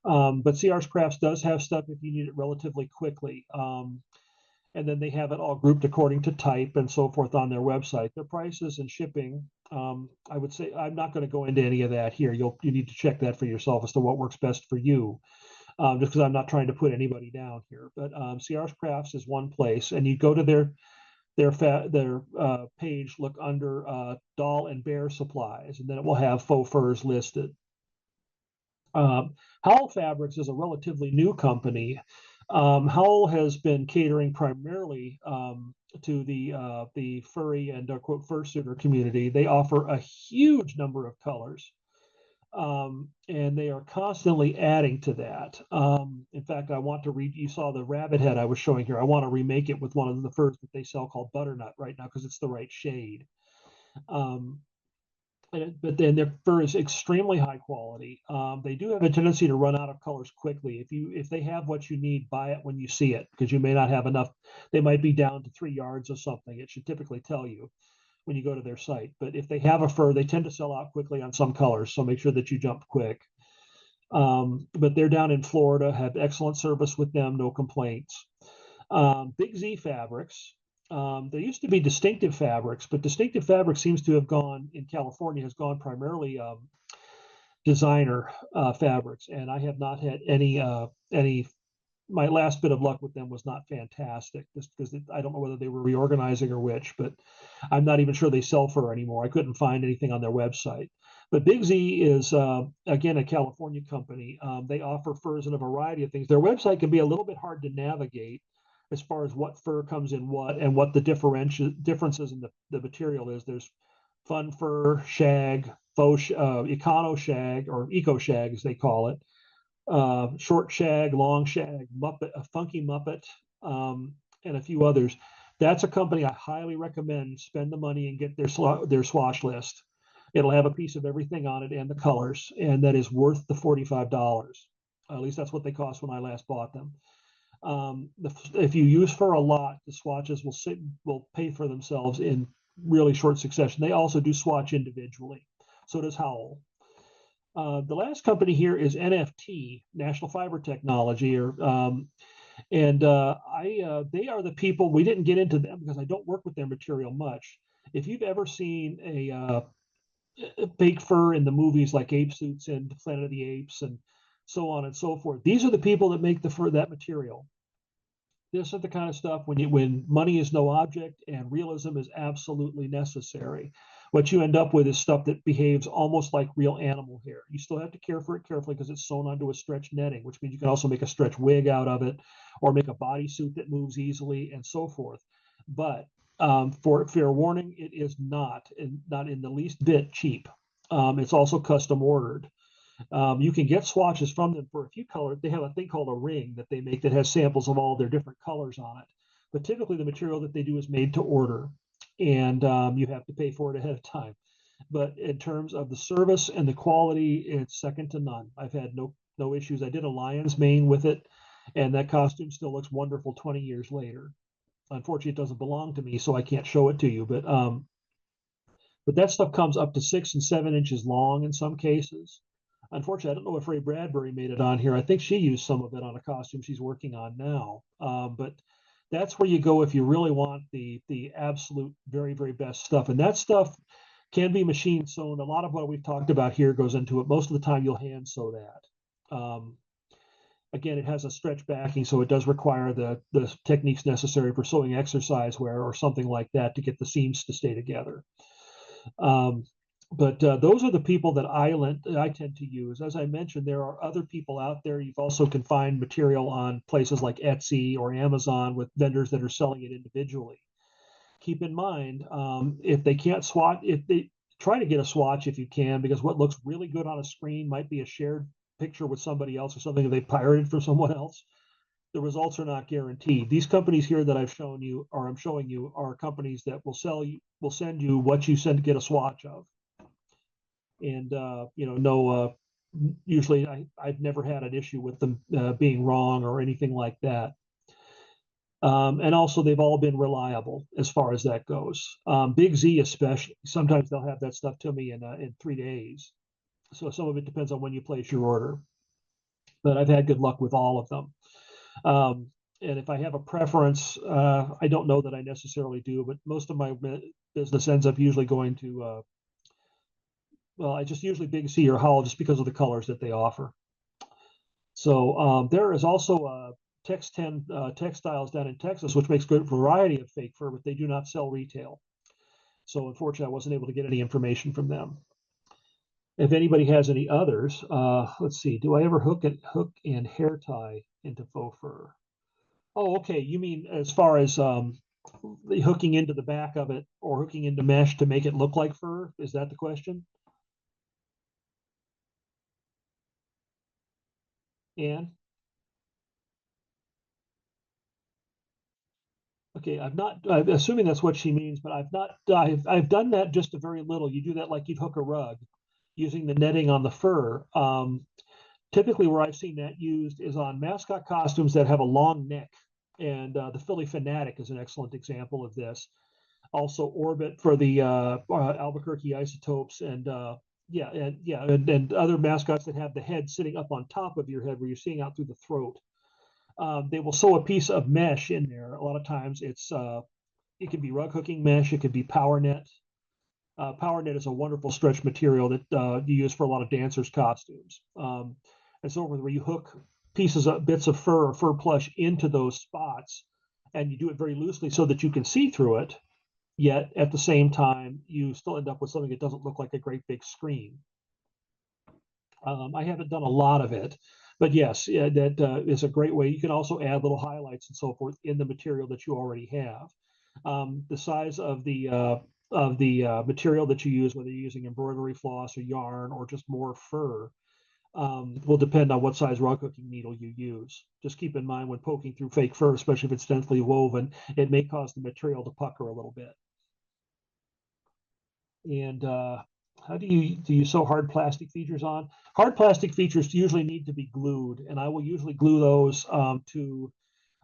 But CR's Crafts does have stuff if you need it relatively quickly. And then they have it all grouped according to type and so forth on their website. Their prices and shipping, I would say, I'm not going to go into any of that here. You need to check that for yourself as to what works best for you, just because I'm not trying to put anybody down here. But CR's Crafts is one place, and you go to their page, look under doll and bear supplies, and then it will have faux furs listed. Howl Fabrics is a relatively new company. Howl has been catering primarily to the furry and quote fursuiter community. They offer a huge number of colors, and they are constantly adding to that. In fact, I want to read. You saw the rabbit head I was showing here. I want to remake it with one of the furs that they sell called Butternut right now because it's the right shade. But then their fur is extremely high quality. They do have a tendency to run out of colors quickly. If they have what you need, buy it when you see it because you may not have enough. They might be down to 3 yards of something. It should typically tell you when you go to their site. But if they have a fur, they tend to sell out quickly on some colors. So make sure that you jump quick. But they're down in Florida, have excellent service with them, no complaints. Big Z Fabrics. There used to be Distinctive Fabrics, but Distinctive Fabrics seems to have gone in California, has gone primarily designer fabrics, and I have not had any. My last bit of luck with them was not fantastic, just because I don't know whether they were reorganizing or which, but I'm not even sure they sell fur anymore. I couldn't find anything on their website. But Big Z is, again, a California company. They offer furs in a variety of things. Their website can be a little bit hard to navigate as far as what fur comes in what and what the differences in the material is. There's fun fur, shag, faux, econo shag, or eco shag as they call it, short shag, long shag, muppet, a funky muppet, and a few others. That's a company I highly recommend. Spend the money and get their swatch list. It'll have a piece of everything on it and the colors, and that is worth the $45. At least that's what they cost when I last bought them. If you use fur a lot, the swatches will pay for themselves in really short succession. They also do swatch individually. So does Howell. The last company here is NFT, National Fiber Technology, and they are the people. We didn't get into them because I don't work with their material much. If you've ever seen a fake fur in the movies like Ape Suits and Planet of the Apes and so on and so forth, these are the people that make the fur, that material. This is the kind of stuff when money is no object and realism is absolutely necessary. What you end up with is stuff that behaves almost like real animal hair. You still have to care for it carefully because it's sewn onto a stretch netting, which means you can also make a stretch wig out of it or make a bodysuit that moves easily and so forth. But for fair warning, it is not in the least bit cheap. It's also custom ordered. You can get swatches from them for a few colors. They have a thing called a ring that they make that has samples of all their different colors on it. But typically the material that they do is made to order, and you have to pay for it ahead of time. But in terms of the service and the quality, it's second to none. I've had no issues. I did a lion's mane with it, and that costume still looks wonderful 20 years later. Unfortunately, it doesn't belong to me, so I can't show it to you. But that stuff comes up to 6 and 7 inches long in some cases. Unfortunately, I don't know if Ray Bradbury made it on here. I think she used some of it on a costume she's working on now. But that's where you go if you really want the absolute very, very best stuff. And that stuff can be machine sewn. A lot of what we've talked about here goes into it. Most of the time, you'll hand sew that. Again, it has a stretch backing, so it does require the techniques necessary for sewing exercise wear or something like that to get the seams to stay together. But those are the people that I tend to use. As I mentioned, there are other people out there. You also can find material on places like Etsy or Amazon with vendors that are selling it individually. Keep in mind, if they can't swatch, if they try to get a swatch if you can, because what looks really good on a screen might be a shared picture with somebody else or something that they pirated from someone else. The results are not guaranteed. These companies here that I've shown you, or I'm showing you, are companies that will send you what you send to get a swatch of. And usually I've never had an issue with them being wrong or anything like that. And also they've all been reliable as far as that goes. Big Z especially, sometimes they'll have that stuff to me in 3 days. So some of it depends on when you place your order. But I've had good luck with all of them. And if I have a preference, I don't know that I necessarily do, but most of my business ends up usually going to I just usually Big C or Howell just because of the colors that they offer. So there is also Tex 10 Textiles down in Texas, which makes good variety of fake fur, but they do not sell retail. So unfortunately, I wasn't able to get any information from them. If anybody has any others, let's see. Do I ever hook and hair tie into faux fur? Oh, okay. You mean as far as the hooking into the back of it or hooking into mesh to make it look like fur? Is that the question? And okay, I'm assuming that's what she means, but I've done that just a very little. You do that like you'd hook a rug using the netting on the fur. Typically where I've seen that used is on mascot costumes that have a long neck. And the Philly Fanatic is an excellent example of this. Also Orbit for the Albuquerque Isotopes and other mascots that have the head sitting up on top of your head where you're seeing out through the throat. They will sew a piece of mesh in there. A lot of times it can be rug hooking mesh, it could be power net. Power net is a wonderful stretch material that you use for a lot of dancers' costumes. And so where you hook bits of fur or fur plush into those spots, and you do it very loosely so that you can see through it, yet at the same time, you still end up with something that doesn't look like a great big screen. I haven't done a lot of it, but yes, that is a great way. You can also add little highlights and so forth in the material that you already have. The size of the material that you use, whether you're using embroidery floss or yarn or just more fur, will depend on what size rug hooking needle you use. Just keep in mind when poking through fake fur, especially if it's densely woven, it may cause the material to pucker a little bit. And how do you sew hard plastic features on? Hard plastic features usually need to be glued, and I will usually glue those to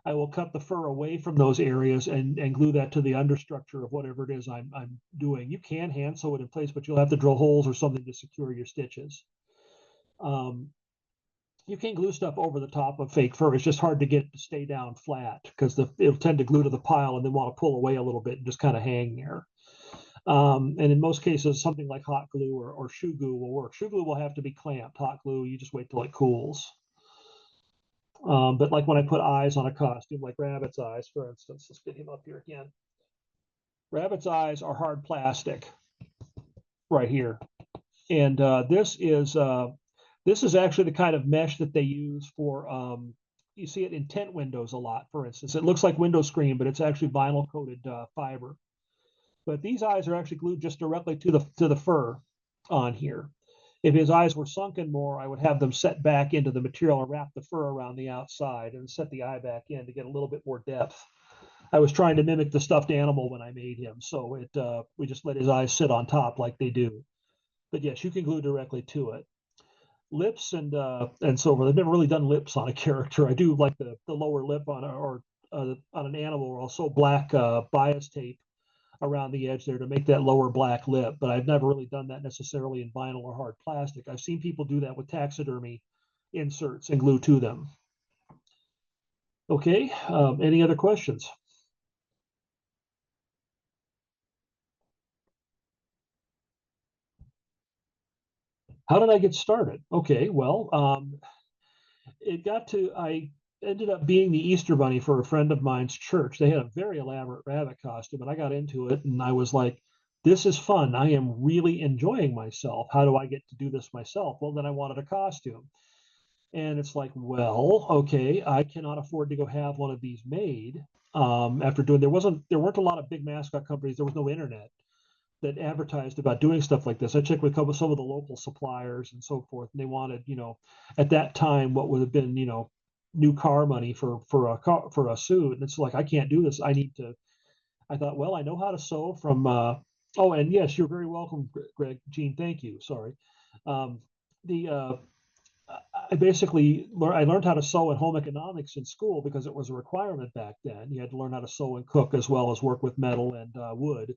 I will cut the fur away from those areas and glue that to the understructure of whatever it is I'm doing. You can hand sew it in place, but you'll have to drill holes or something to secure your stitches. You can glue stuff over the top of fake fur. It's just hard to get it to stay down flat because it'll tend to glue to the pile and then want to pull away a little bit and just kind of hang there. And in most cases, something like hot glue or shoe glue will work. Shoe glue will have to be clamped. Hot glue, you just wait till it cools. But like when I put eyes on a costume, like Rabbit's eyes, for instance, let's get him up here again. Rabbit's eyes are hard plastic right here. And this is actually the kind of mesh that they use for, you see it in tent windows a lot, for instance. It looks like window screen, but it's actually vinyl coated fiber. But these eyes are actually glued just directly to the fur on here. If his eyes were sunken more, I would have them set back into the material and wrap the fur around the outside and set the eye back in to get a little bit more depth. I was trying to mimic the stuffed animal when I made him, so we just let his eyes sit on top like they do. But yes, you can glue directly to it. Lips and so forth. I've never really done lips on a character. I do like the lower lip on an animal, where I'll sew black bias tape around the edge there to make that lower black lip, but I've never really done that necessarily in vinyl or hard plastic. I've seen people do that with taxidermy inserts and glue to them. Okay, any other questions? How did I get started? Okay, well, I ended up being the Easter Bunny for a friend of mine's church. They had a very elaborate rabbit costume, and I got into it, and I was like, this is fun. I am really enjoying myself. How do I get to do this myself? Well, then I wanted a costume. And it's like, well, okay, I cannot afford to go have one of these made. After doing, there weren't a lot of big mascot companies. There was no internet that advertised about doing stuff like this. I checked with some of the local suppliers and so forth, and they wanted, at that time, what would have been, new car money for a suit. And it's like, I can't do this. I thought, well, I know how to sew from. Oh, and yes, you're very welcome, Greg. Gene, thank you. Sorry. The I basically I learned how to sew in home economics in school because it was a requirement back then. You had to learn how to sew and cook as well as work with metal and wood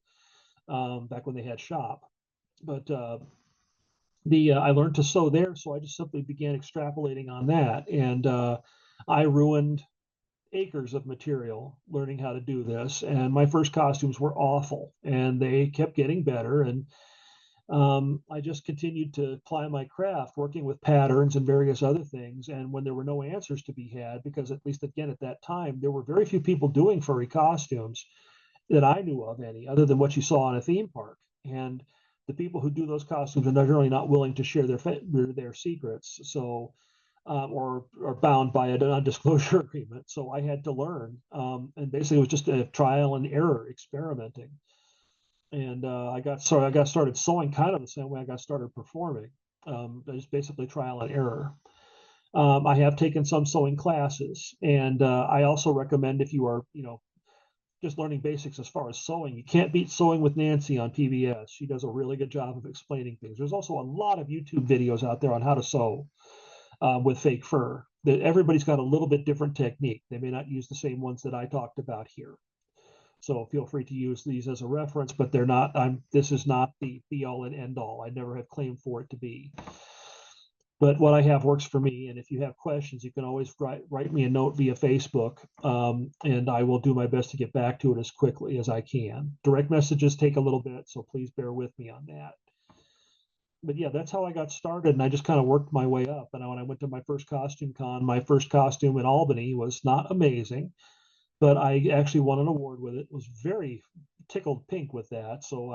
back when they had shop. But I learned to sew there, so I just simply began extrapolating on that, and I ruined acres of material learning how to do this. And my first costumes were awful, and they kept getting better. And I just continued to ply my craft, working with patterns and various other things. And when there were no answers to be had, because at least again at that time, there were very few people doing furry costumes that I knew of any, other than what you saw in a theme park. And the people who do those costumes are generally not willing to share their secrets, so or bound by a non-disclosure agreement. So I had to learn, and basically it was just a trial and error, experimenting. And I got started sewing kind of the same way I got started performing. Just basically trial and error. I have taken some sewing classes, and I also recommend, if you are, just learning basics as far as sewing, you can't beat Sewing with Nancy on PBS. She does a really good job of explaining things. There's also a lot of YouTube videos out there on how to sew with fake fur. That everybody's got a little bit different technique. They may not use the same ones that I talked about here. So feel free to use these as a reference, but they're not. This is not the be all and end all. I never have claimed for it to be. But what I have works for me. And if you have questions, you can always write me a note via Facebook, and I will do my best to get back to it as quickly as I can. Direct messages take a little bit, so please bear with me on that. But yeah, that's how I got started, and I just kind of worked my way up. And when I went to my first costume con, my first costume in Albany was not amazing, but I actually won an award with it. Was very tickled pink with that. So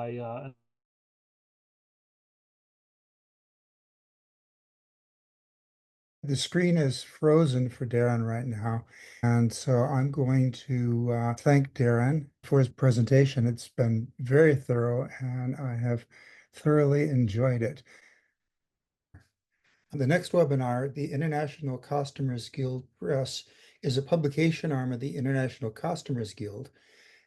The screen is frozen for Daren right now. And so I'm going to thank Daren for his presentation. It's been very thorough, and I have thoroughly enjoyed it. The next webinar, the International Costumers Guild Press, is a publication arm of the International Costumers Guild,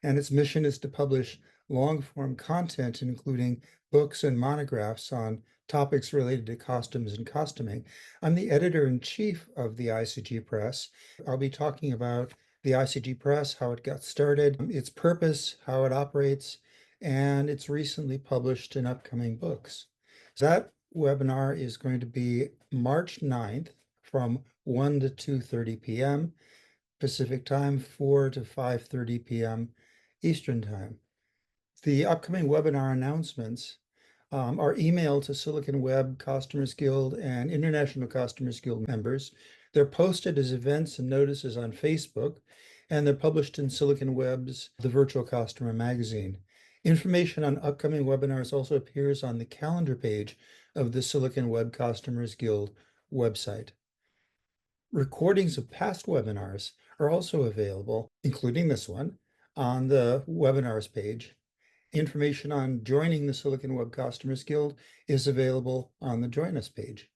and its mission is to publish long-form content, including books and monographs on topics related to costumes and costuming. I'm the editor-in-chief of the ICG Press. I'll be talking about the ICG Press, how it got started, its purpose, how it operates, and its recently published and upcoming books. So that webinar is going to be March 9th from 1 to 2:30 p.m. Pacific time, 4 to 5:30 p.m. Eastern time. The upcoming webinar announcements are emailed to Silicon Web Customers Guild and International Customers Guild members. They're posted as events and notices on Facebook, and they're published in Silicon Web's The Virtual Customer magazine. Information on upcoming webinars also appears on the calendar page of the Silicon Web Customers Guild website. Recordings of past webinars are also available, including this one, on the webinars page. Information on joining the Silicon Web Customers Guild is available on the Join Us page.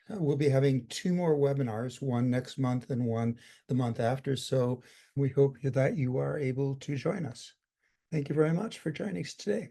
We'll be having 2 more webinars, one next month and one the month after, so we hope that you are able to join us. Thank you very much for joining us today.